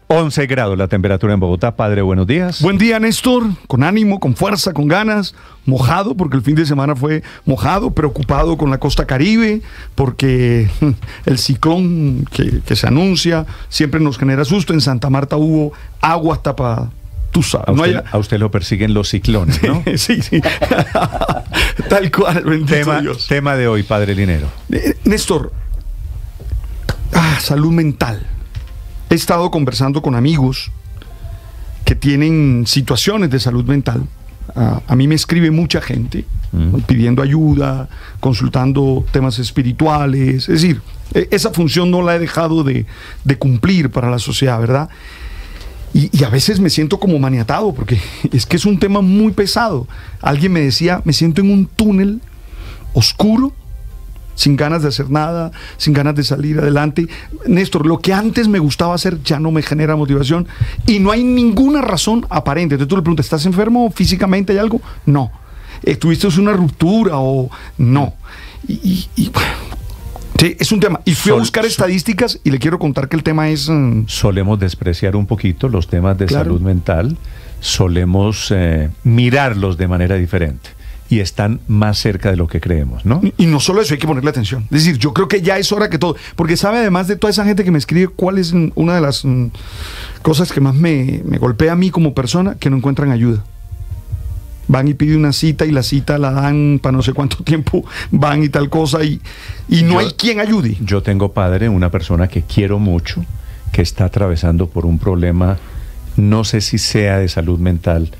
11 grados la temperatura en Bogotá. Padre, buenos días. Buen día, Néstor. Con ánimo, con fuerza, con ganas. Mojado, porque el fin de semana fue mojado. Preocupado con la costa Caribe, porque el ciclón que se anuncia siempre nos genera susto. En Santa Marta hubo agua hasta para... Tú sabes. A usted lo persiguen los ciclones, ¿no? Sí. Tal cual, bendito Dios. Tema de hoy, Padre Linero. Néstor, salud mental. He estado conversando con amigos que tienen situaciones de salud mental. A mí me escribe mucha gente pidiendo ayuda, consultando temas espirituales. Es decir, esa función no la he dejado de cumplir para la sociedad, ¿verdad? Y a veces me siento como maniatado porque es que es un tema muy pesado. Alguien me decía, me siento en un túnel oscuro, sin ganas de hacer nada, sin ganas de salir adelante. Néstor, lo que antes me gustaba hacer ya no me genera motivación y no hay ninguna razón aparente. Entonces tú le preguntas, ¿estás enfermo físicamente? ¿Hay algo? No. ¿Tuviste una ruptura o no? Y bueno, sí, es un tema. Y fui a buscar estadísticas y le quiero contar que el tema es... Solemos despreciar un poquito los temas de salud mental, solemos mirarlos de manera diferente. y están más cerca de lo que creemos, ¿no? Y no solo eso, hay que ponerle atención. Es decir, yo creo que ya es hora que todo, porque sabe además de toda esa gente que me escribe, cuál es una de las cosas que más me golpea a mí como persona, que no encuentran ayuda. Van y piden una cita y la cita la dan para no sé cuánto tiempo, van y tal cosa y no hay quien ayude. Yo tengo padre, una persona que quiero mucho, que está atravesando por un problema, no sé si sea de salud mental,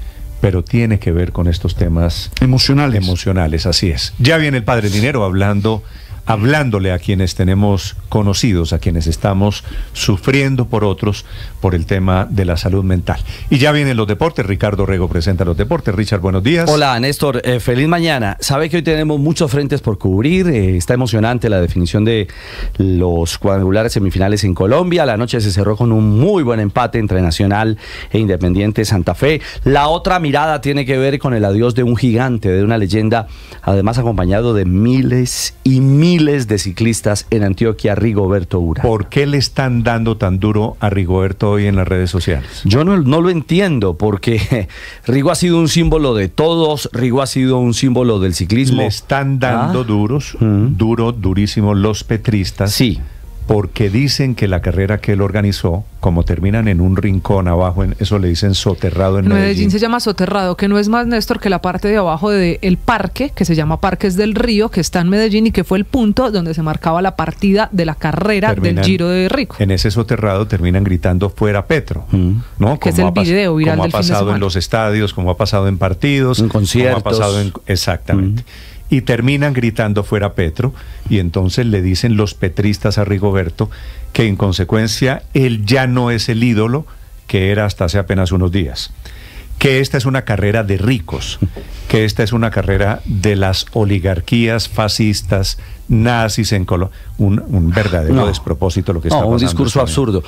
pero tiene que ver con estos temas emocionales, así es. Ya viene el Padre Linero hablándole a quienes tenemos conocidos, a quienes estamos sufriendo por otros, por el tema de la salud mental. Y ya vienen los deportes. Ricardo Rego presenta los deportes. Richard, buenos días. Hola, Néstor. Feliz mañana. Sabe que hoy tenemos muchos frentes por cubrir. Está emocionante la definición de los cuadrangulares semifinales en Colombia. La noche se cerró con un muy buen empate entre Nacional e Independiente Santa Fe. La otra mirada tiene que ver con el adiós de un gigante, de una leyenda, además acompañado de miles y miles de ciclistas en Antioquia, Rigoberto Urán. ¿Por qué le están dando tan duro a Rigoberto hoy en las redes sociales? Yo no lo entiendo, porque Rigo ha sido un símbolo de todos, Rigo ha sido un símbolo del ciclismo. Le están dando durísimo los petristas. Sí. Porque dicen que la carrera que él organizó, como terminan en un rincón abajo, eso le dicen soterrado en Medellín se llama soterrado, que no es más, Néstor, que la parte de abajo del parque, que se llama Parques del Río, que está en Medellín y que fue el punto donde se marcaba la partida de la carrera del Giro de Rigo. En ese soterrado terminan gritando fuera Petro, ¿no? Que es el video viral del fin de semana. Como ha pasado en los estadios, como ha pasado en partidos, en conciertos. Como ha pasado exactamente. Y terminan gritando fuera Petro, y entonces le dicen los petristas a Rigoberto que en consecuencia él ya no es el ídolo que era hasta hace apenas unos días, que esta es una carrera de ricos, que esta es una carrera de las oligarquías fascistas, nazis en Colombia. Un verdadero despropósito lo que está pasando. Un discurso absurdo.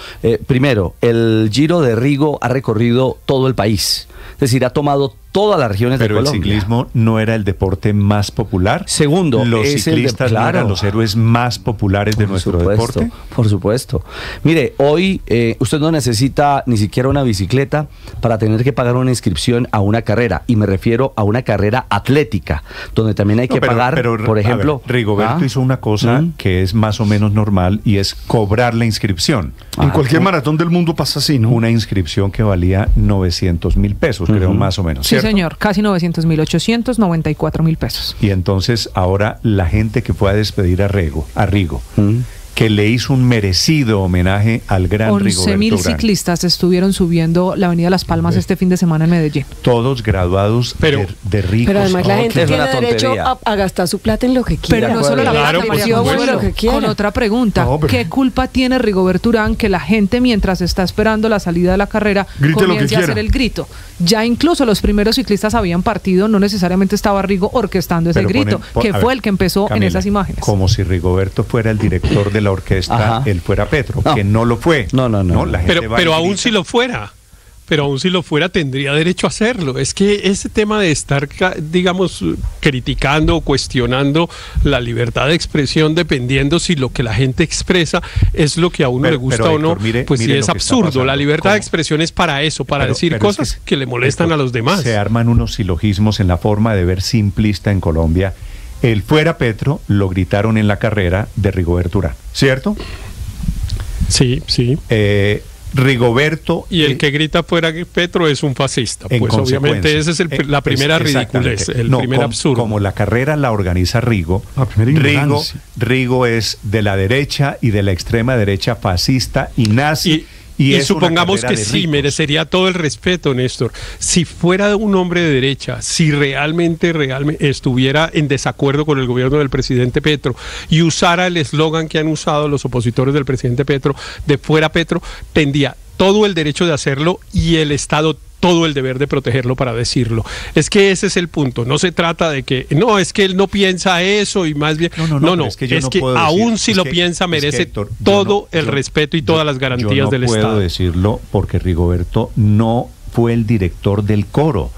Primero, el Giro de Rigo ha recorrido todo el país, es decir, ha tomado todas las regiones de Colombia. Pero el ciclismo no era el deporte más popular. Segundo, los ciclistas no eran los héroes más populares de nuestro deporte. Por supuesto. Mire, hoy usted no necesita ni siquiera una bicicleta para tener que pagar una inscripción a una carrera, y me refiero a una carrera atlética, donde también hay que pagar, por ejemplo. Rigoberto hizo una cosa que es más o menos normal, y es cobrar la inscripción. En cualquier maratón del mundo pasa así, ¿no? Una inscripción que valía 900.000 pesos, creo, más o menos. Sí, señor, casi 900.000, 894.000 pesos. Y entonces ahora la gente que fue a despedir a Rigo, que le hizo un merecido homenaje al gran Rigoberto Urán. 11.000 ciclistas estuvieron subiendo la Avenida Las Palmas este fin de semana en Medellín. Todos graduados de ricos. Pero además la gente tiene derecho a gastar su plata en lo que quiera. Pero no solo la plata, con otra pregunta. ¿Qué culpa tiene Rigoberto Urán que la gente, mientras está esperando la salida de la carrera, comience a hacer el grito? Ya incluso los primeros ciclistas habían partido, no necesariamente estaba Rigo orquestando ese grito, que fue el que empezó, Camila, en esas imágenes. Como si Rigoberto fuera el director de la orquesta, él fuera Petro, que no lo fue. No. La gente pero aún si lo fuera. Pero aún si lo fuera, tendría derecho a hacerlo. Es que ese tema de estar, digamos, criticando o cuestionando la libertad de expresión, dependiendo si lo que la gente expresa es lo que a uno le gusta o no, pues sí es absurdo. La libertad de expresión es para eso, para decir cosas que le molestan a los demás. Se arman unos silogismos en la forma de ver simplista en Colombia. El fuera Petro lo gritaron en la carrera de Rigoberto Urán, ¿cierto? Sí. Rigoberto... Y el que grita fuera Petro es un fascista. Pues obviamente esa es la primera ridiculez, el primer absurdo. Como la carrera la organiza Rigo, Rigo es de la derecha y de la extrema derecha fascista y nazi. Y supongamos que sí, merecería todo el respeto, Néstor. Si fuera un hombre de derecha, si realmente estuviera en desacuerdo con el gobierno del presidente Petro y usara el eslogan que han usado los opositores del presidente Petro, de fuera Petro, tendría todo el derecho de hacerlo y el Estado todo el deber de protegerlo para decirlo. Es que ese es el punto. No se trata de que, no, es que él no piensa eso y más bien... No, es que aún si lo piensa merece todo el respeto y todas las garantías del Estado. Yo no puedo decirlo porque Rigoberto no fue el director del coro.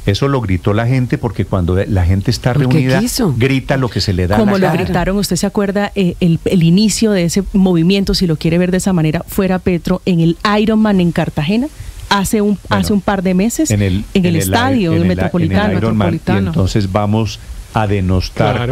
Eso lo gritó la gente porque cuando la gente está reunida, grita lo que se le da Como la lo gana. gritaron, ¿usted se acuerda el inicio de ese movimiento, si lo quiere ver de esa manera, fuera Petro, en el Ironman en Cartagena? hace un par de meses en el estadio del Metropolitano. Y entonces vamos a denostar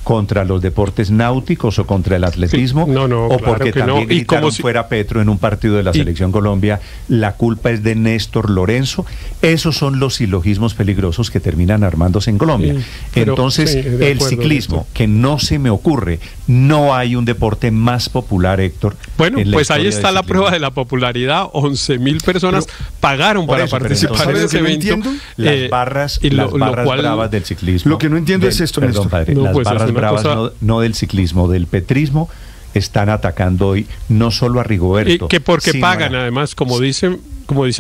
contra los deportes náuticos o contra el atletismo, o porque también gritaron fuera Petro en un partido de la Selección Colombia, la culpa es de Néstor Lorenzo. Esos son los silogismos peligrosos que terminan armándose en Colombia. Entonces, el ciclismo, que no se me ocurre, no hay un deporte más popular, Héctor. Bueno, pues ahí está la prueba de la popularidad. 11.000 personas pagaron para participar en ese evento. Las barras bravas del ciclismo. Lo que no entiendo es esto, Néstor. Padre, las barras bravas no del ciclismo, del petrismo, están atacando hoy no solo a Rigoberto. Que porque pagan, además, como dice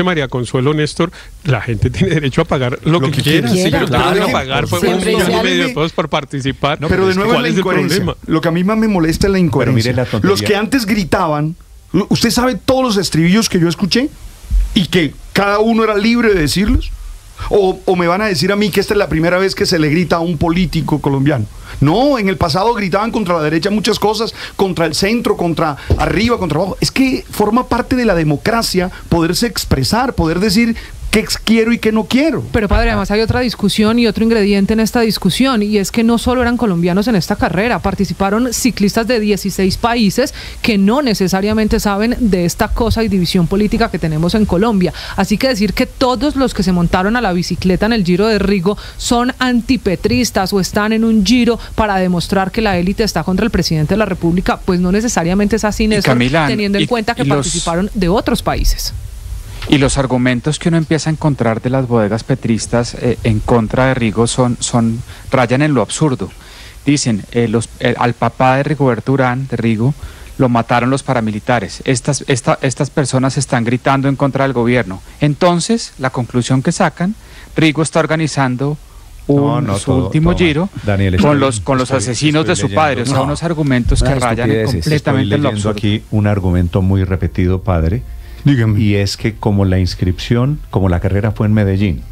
María Consuelo, Néstor, la gente tiene derecho a pagar lo que quiera. Si yo tengo que pagar por un millón y medio de pesos por participar, pero de nuevo ¿cuál es el problema? Lo que a mí más me molesta es la incoherencia. Los que antes gritaban, ¿usted sabe todos los estribillos que yo escuché? Y que cada uno era libre de decirlos. O me van a decir a mí que esta es la primera vez que se le grita a un político colombiano. No, en el pasado gritaban contra la derecha muchas cosas, contra el centro, contra arriba, contra abajo. Es que forma parte de la democracia poderse expresar, poder decir qué quiero y qué no quiero. Pero padre, además hay otra discusión y otro ingrediente en esta discusión, y es que no solo eran colombianos en esta carrera, participaron ciclistas de 16 países que no necesariamente saben de esta cosa y división política que tenemos en Colombia. Así que decir que todos los que se montaron a la bicicleta en el Giro de Rigo son antipetristas o están en un Giro para demostrar que la élite está contra el presidente de la República, pues no necesariamente es así, Néstor, teniendo en cuenta que participaron de otros países. Y los argumentos que uno empieza a encontrar de las bodegas petristas en contra de Rigo rayan en lo absurdo. Dicen, al papá de Rigoberto Urán, de Rigo, lo mataron los paramilitares. Estas personas están gritando en contra del gobierno. Entonces, la conclusión que sacan, Rigo está organizando su último Giro con los asesinos de su padre. O sea, unos argumentos que rayan completamente en lo absurdo. Estoy leyendo aquí un argumento muy repetido, padre. Dígame. Y es que como la carrera fue en Medellín,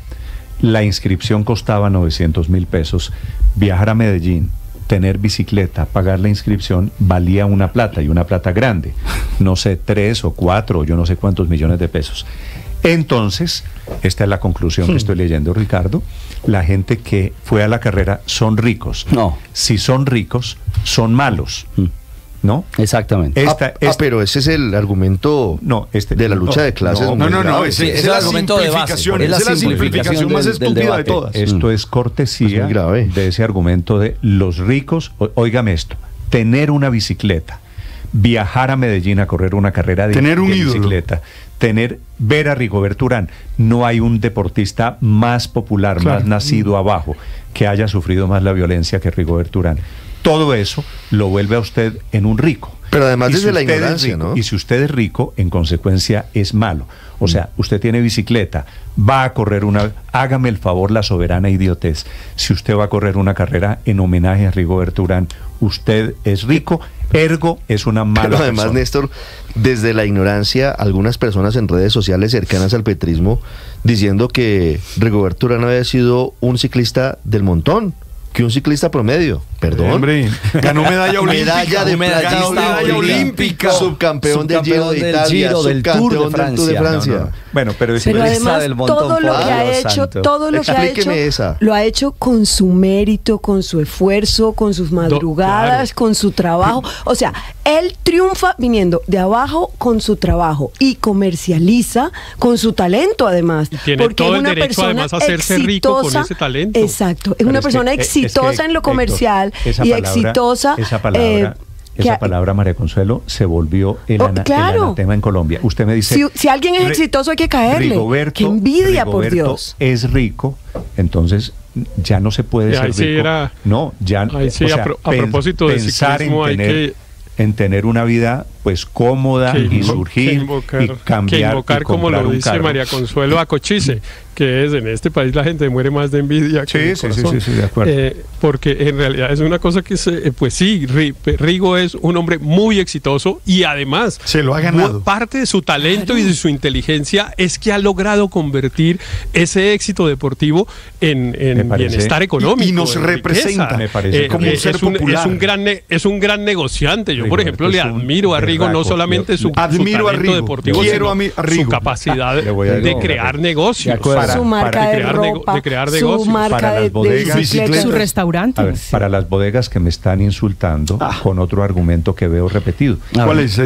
la inscripción costaba 900.000 pesos, viajar a Medellín, tener bicicleta, pagar la inscripción, valía una plata, y una plata grande, no sé, 3 o 4, o yo no sé cuántos millones de pesos. Entonces, esta es la conclusión que estoy leyendo, Ricardo, la gente que fue a la carrera son ricos. No. Si son ricos, son malos. ¿No? Exactamente. Pero ese es el argumento de la lucha de clases. No, ese es el argumento de base. Es la simplificación más estúpida de todas. Esto es cortesía de ese argumento de los ricos. Óigame esto, tener una bicicleta, viajar a Medellín a correr una carrera de bicicleta, ver a Rigoberto Urán. No hay un deportista más popular, más nacido abajo, que haya sufrido más la violencia que Rigoberto Urán. Todo eso lo vuelve a usted en un rico. Pero además desde la ignorancia, ¿no? Y si usted es rico, en consecuencia es malo. O sea, usted tiene bicicleta, va a correr hágame el favor, la soberana idiotez. Si usted va a correr una carrera en homenaje a Rigoberto Urán, usted es rico, ergo es una mala persona. Pero además, Néstor, desde la ignorancia, algunas personas en redes sociales cercanas al petrismo diciendo que Rigoberto Urán había sido un ciclista del montón, que un ciclista promedio. Perdón. Hombre, ganó medalla olímpica. Medalla olímpica. Subcampeón del Giro de Italia, del Tour de Francia. No. Bueno, pero además todo lo que ha hecho, lo ha hecho con su mérito, con su esfuerzo, con sus madrugadas, con su trabajo. O sea, él triunfa viniendo de abajo con su trabajo y comercializa con su talento, además. Y tiene porque todo el derecho además a hacerse rico con ese talento. Exacto, es una persona exitosa en lo comercial. Esa exitosa. Esa palabra, María Consuelo, se volvió el anatema en Colombia. Usted me dice... Si alguien es exitoso hay que caerle. ¡Qué envidia, por Dios! Es rico, entonces ya no se puede ser rico. A propósito de ciclismo en tener una vida pues cómoda y surgir y cambiar. Que invocar, como lo dice María Consuelo, a Cochise, que es en este país la gente muere más de envidia que de corazón. Sí, de acuerdo. Porque en realidad es una cosa que pues sí, Rigo es un hombre muy exitoso y además se lo ha ganado. Parte de su talento y de su inteligencia es que ha logrado convertir ese éxito deportivo en bienestar económico. Y nos representa, me parece como un ser popular. Es un gran negociante. Yo, por ejemplo, le admiro a Rigo Rigo no solamente su talento deportivo, sino su capacidad de crear negocios. Su marca de ropa, su marca de bicicletas, su restaurante. A ver, para las bodegas que me están insultando con otro argumento que veo repetido. ¿Cuál es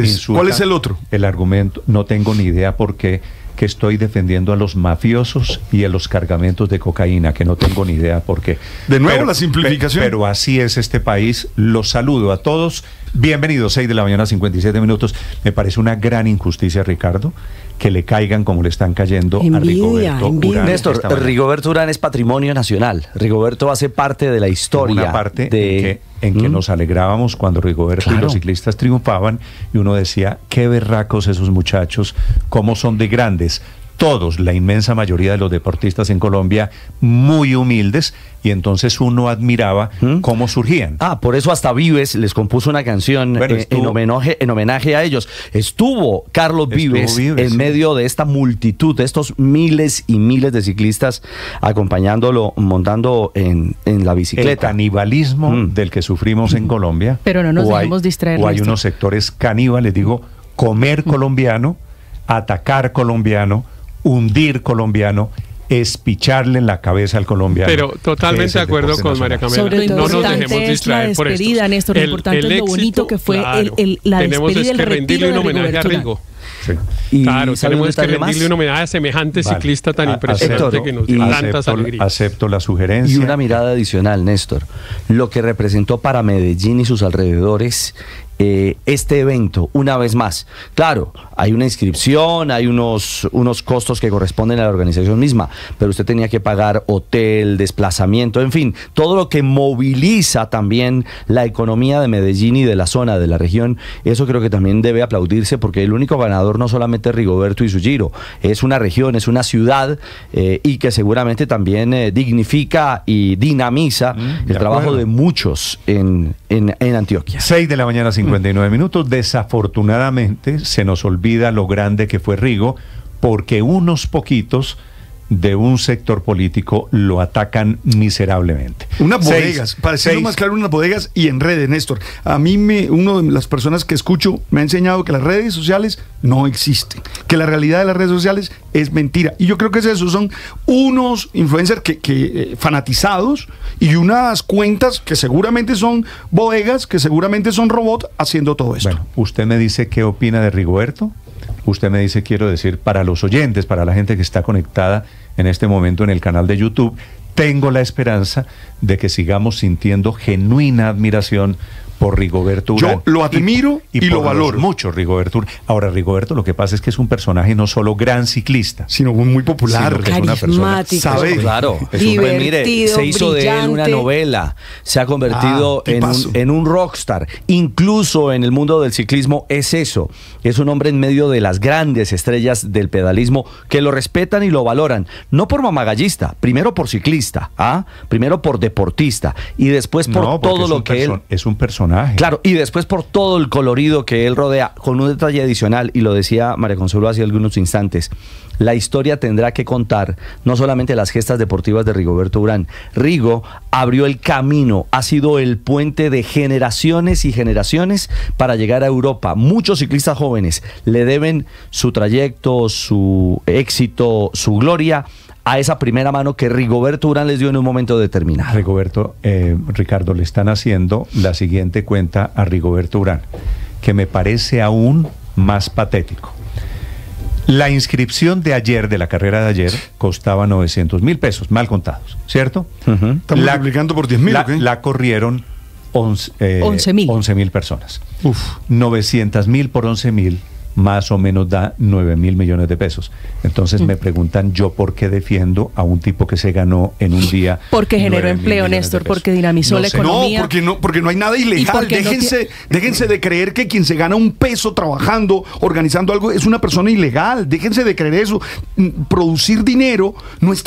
el otro? El argumento, no tengo ni idea por qué, que estoy defendiendo a los mafiosos y a los cargamentos de cocaína, que no tengo ni idea por qué. De nuevo la simplificación. Pero así es este país. Los saludo a todos. Bienvenidos, 6 de la mañana, 57 minutos. Me parece una gran injusticia, Ricardo, que le caigan como le están cayendo a Rigoberto Urán. Néstor, Rigoberto Urán es patrimonio nacional. Rigoberto hace parte de la historia. Una parte en que nos alegrábamos cuando Rigoberto y los ciclistas triunfaban, y uno decía, qué berracos esos muchachos, cómo son de grandes. Todos, la inmensa mayoría de los deportistas en Colombia, muy humildes, y entonces uno admiraba cómo surgían. Por eso hasta Vives les compuso una canción en homenaje a ellos. Estuvo Carlos Vives en medio de esta multitud, de estos miles y miles de ciclistas acompañándolo, montando en la bicicleta. El canibalismo del que sufrimos en Colombia. Pero no nos dejemos distraer. O hay unos sectores caníbales, digo, comer colombiano, atacar colombiano, hundir colombiano, es picharle en la cabeza al colombiano. Pero totalmente de acuerdo con María Camila. No nos dejemos distraer por esto. Néstor, lo importante es lo bonito que fue la despedida y el retiro de homenaje a Rigo. Sí. Claro, tenemos que rendirle un homenaje a semejante ciclista tan impresionante que nos dio tantas alegrías. Acepto la sugerencia. Y una mirada adicional, Néstor. Lo que representó para Medellín y sus alrededores este evento, una vez más. Claro, hay una inscripción, hay unos costos que corresponden a la organización misma, pero usted tenía que pagar hotel, desplazamiento, en fin, todo lo que moviliza también la economía de Medellín y de la zona, de la región. Eso creo que también debe aplaudirse, porque el único ganador no solamente es Rigoberto y su Giro, es una región, es una ciudad, y que seguramente también dignifica y dinamiza el trabajo de muchos en Antioquia. 6 de la mañana, 59 minutos. Desafortunadamente se nos olvida lo grande que fue Rigo, porque unos poquitos de un sector político lo atacan miserablemente. Unas bodegas, para decirlo más claro, unas bodegas y en redes, Néstor. A mí, uno de las personas que escucho me ha enseñado que las redes sociales no existen, que la realidad de las redes sociales es mentira. Y yo creo que es eso, son unos influencers que fanatizados, y unas cuentas que seguramente son bodegas, que seguramente son robots haciendo todo esto. Bueno, usted me dice qué opina de Rigoberto. Usted me dice, quiero decir, para los oyentes, para la gente que está conectada en este momento en el canal de YouTube, tengo la esperanza de que sigamos sintiendo genuina admiración por Rigoberto Urán. Yo lo admiro y lo valoro mucho, Rigoberto Urán. Ahora, Rigoberto, lo que pasa es que es un personaje no solo gran ciclista, sino muy popular, carismático, ¿sabe? Claro, mire, se hizo brillante de él una novela, se ha convertido en un rockstar. Incluso en el mundo del ciclismo es eso. Es un hombre en medio de las grandes estrellas del pedalismo que lo respetan y lo valoran. No por mamagallista, primero por ciclista, primero por deportista, y después por todo lo que él... Es un personaje. Claro, y después por todo el colorido que él rodea, con un detalle adicional, y lo decía María Consuelo hace algunos instantes. La historia tendrá que contar no solamente las gestas deportivas de Rigoberto Urán. Rigo abrió el camino, ha sido el puente de generaciones y generaciones para llegar a Europa. Muchos ciclistas jóvenes le deben su trayecto, su éxito, su gloria a esa primera mano que Rigoberto Urán les dio en un momento determinado. Ricardo, le están haciendo la siguiente cuenta a Rigoberto Urán, que me parece aún más patético. La inscripción de ayer, de la carrera de ayer, costaba 900.000 pesos, mal contados, ¿cierto? Estamos multiplicando por 10.000. La corrieron 11.000 personas. 900.000 por 11.000 más o menos da 9.000 millones de pesos. Entonces me preguntan, ¿yo por qué defiendo a un tipo que se ganó en un día? Porque generó empleo, Néstor, porque dinamizó la economía. No, porque no hay nada ilegal. Déjense de creer que quien se gana un peso trabajando, organizando algo, es una persona ilegal. Déjense de creer eso. Producir dinero no está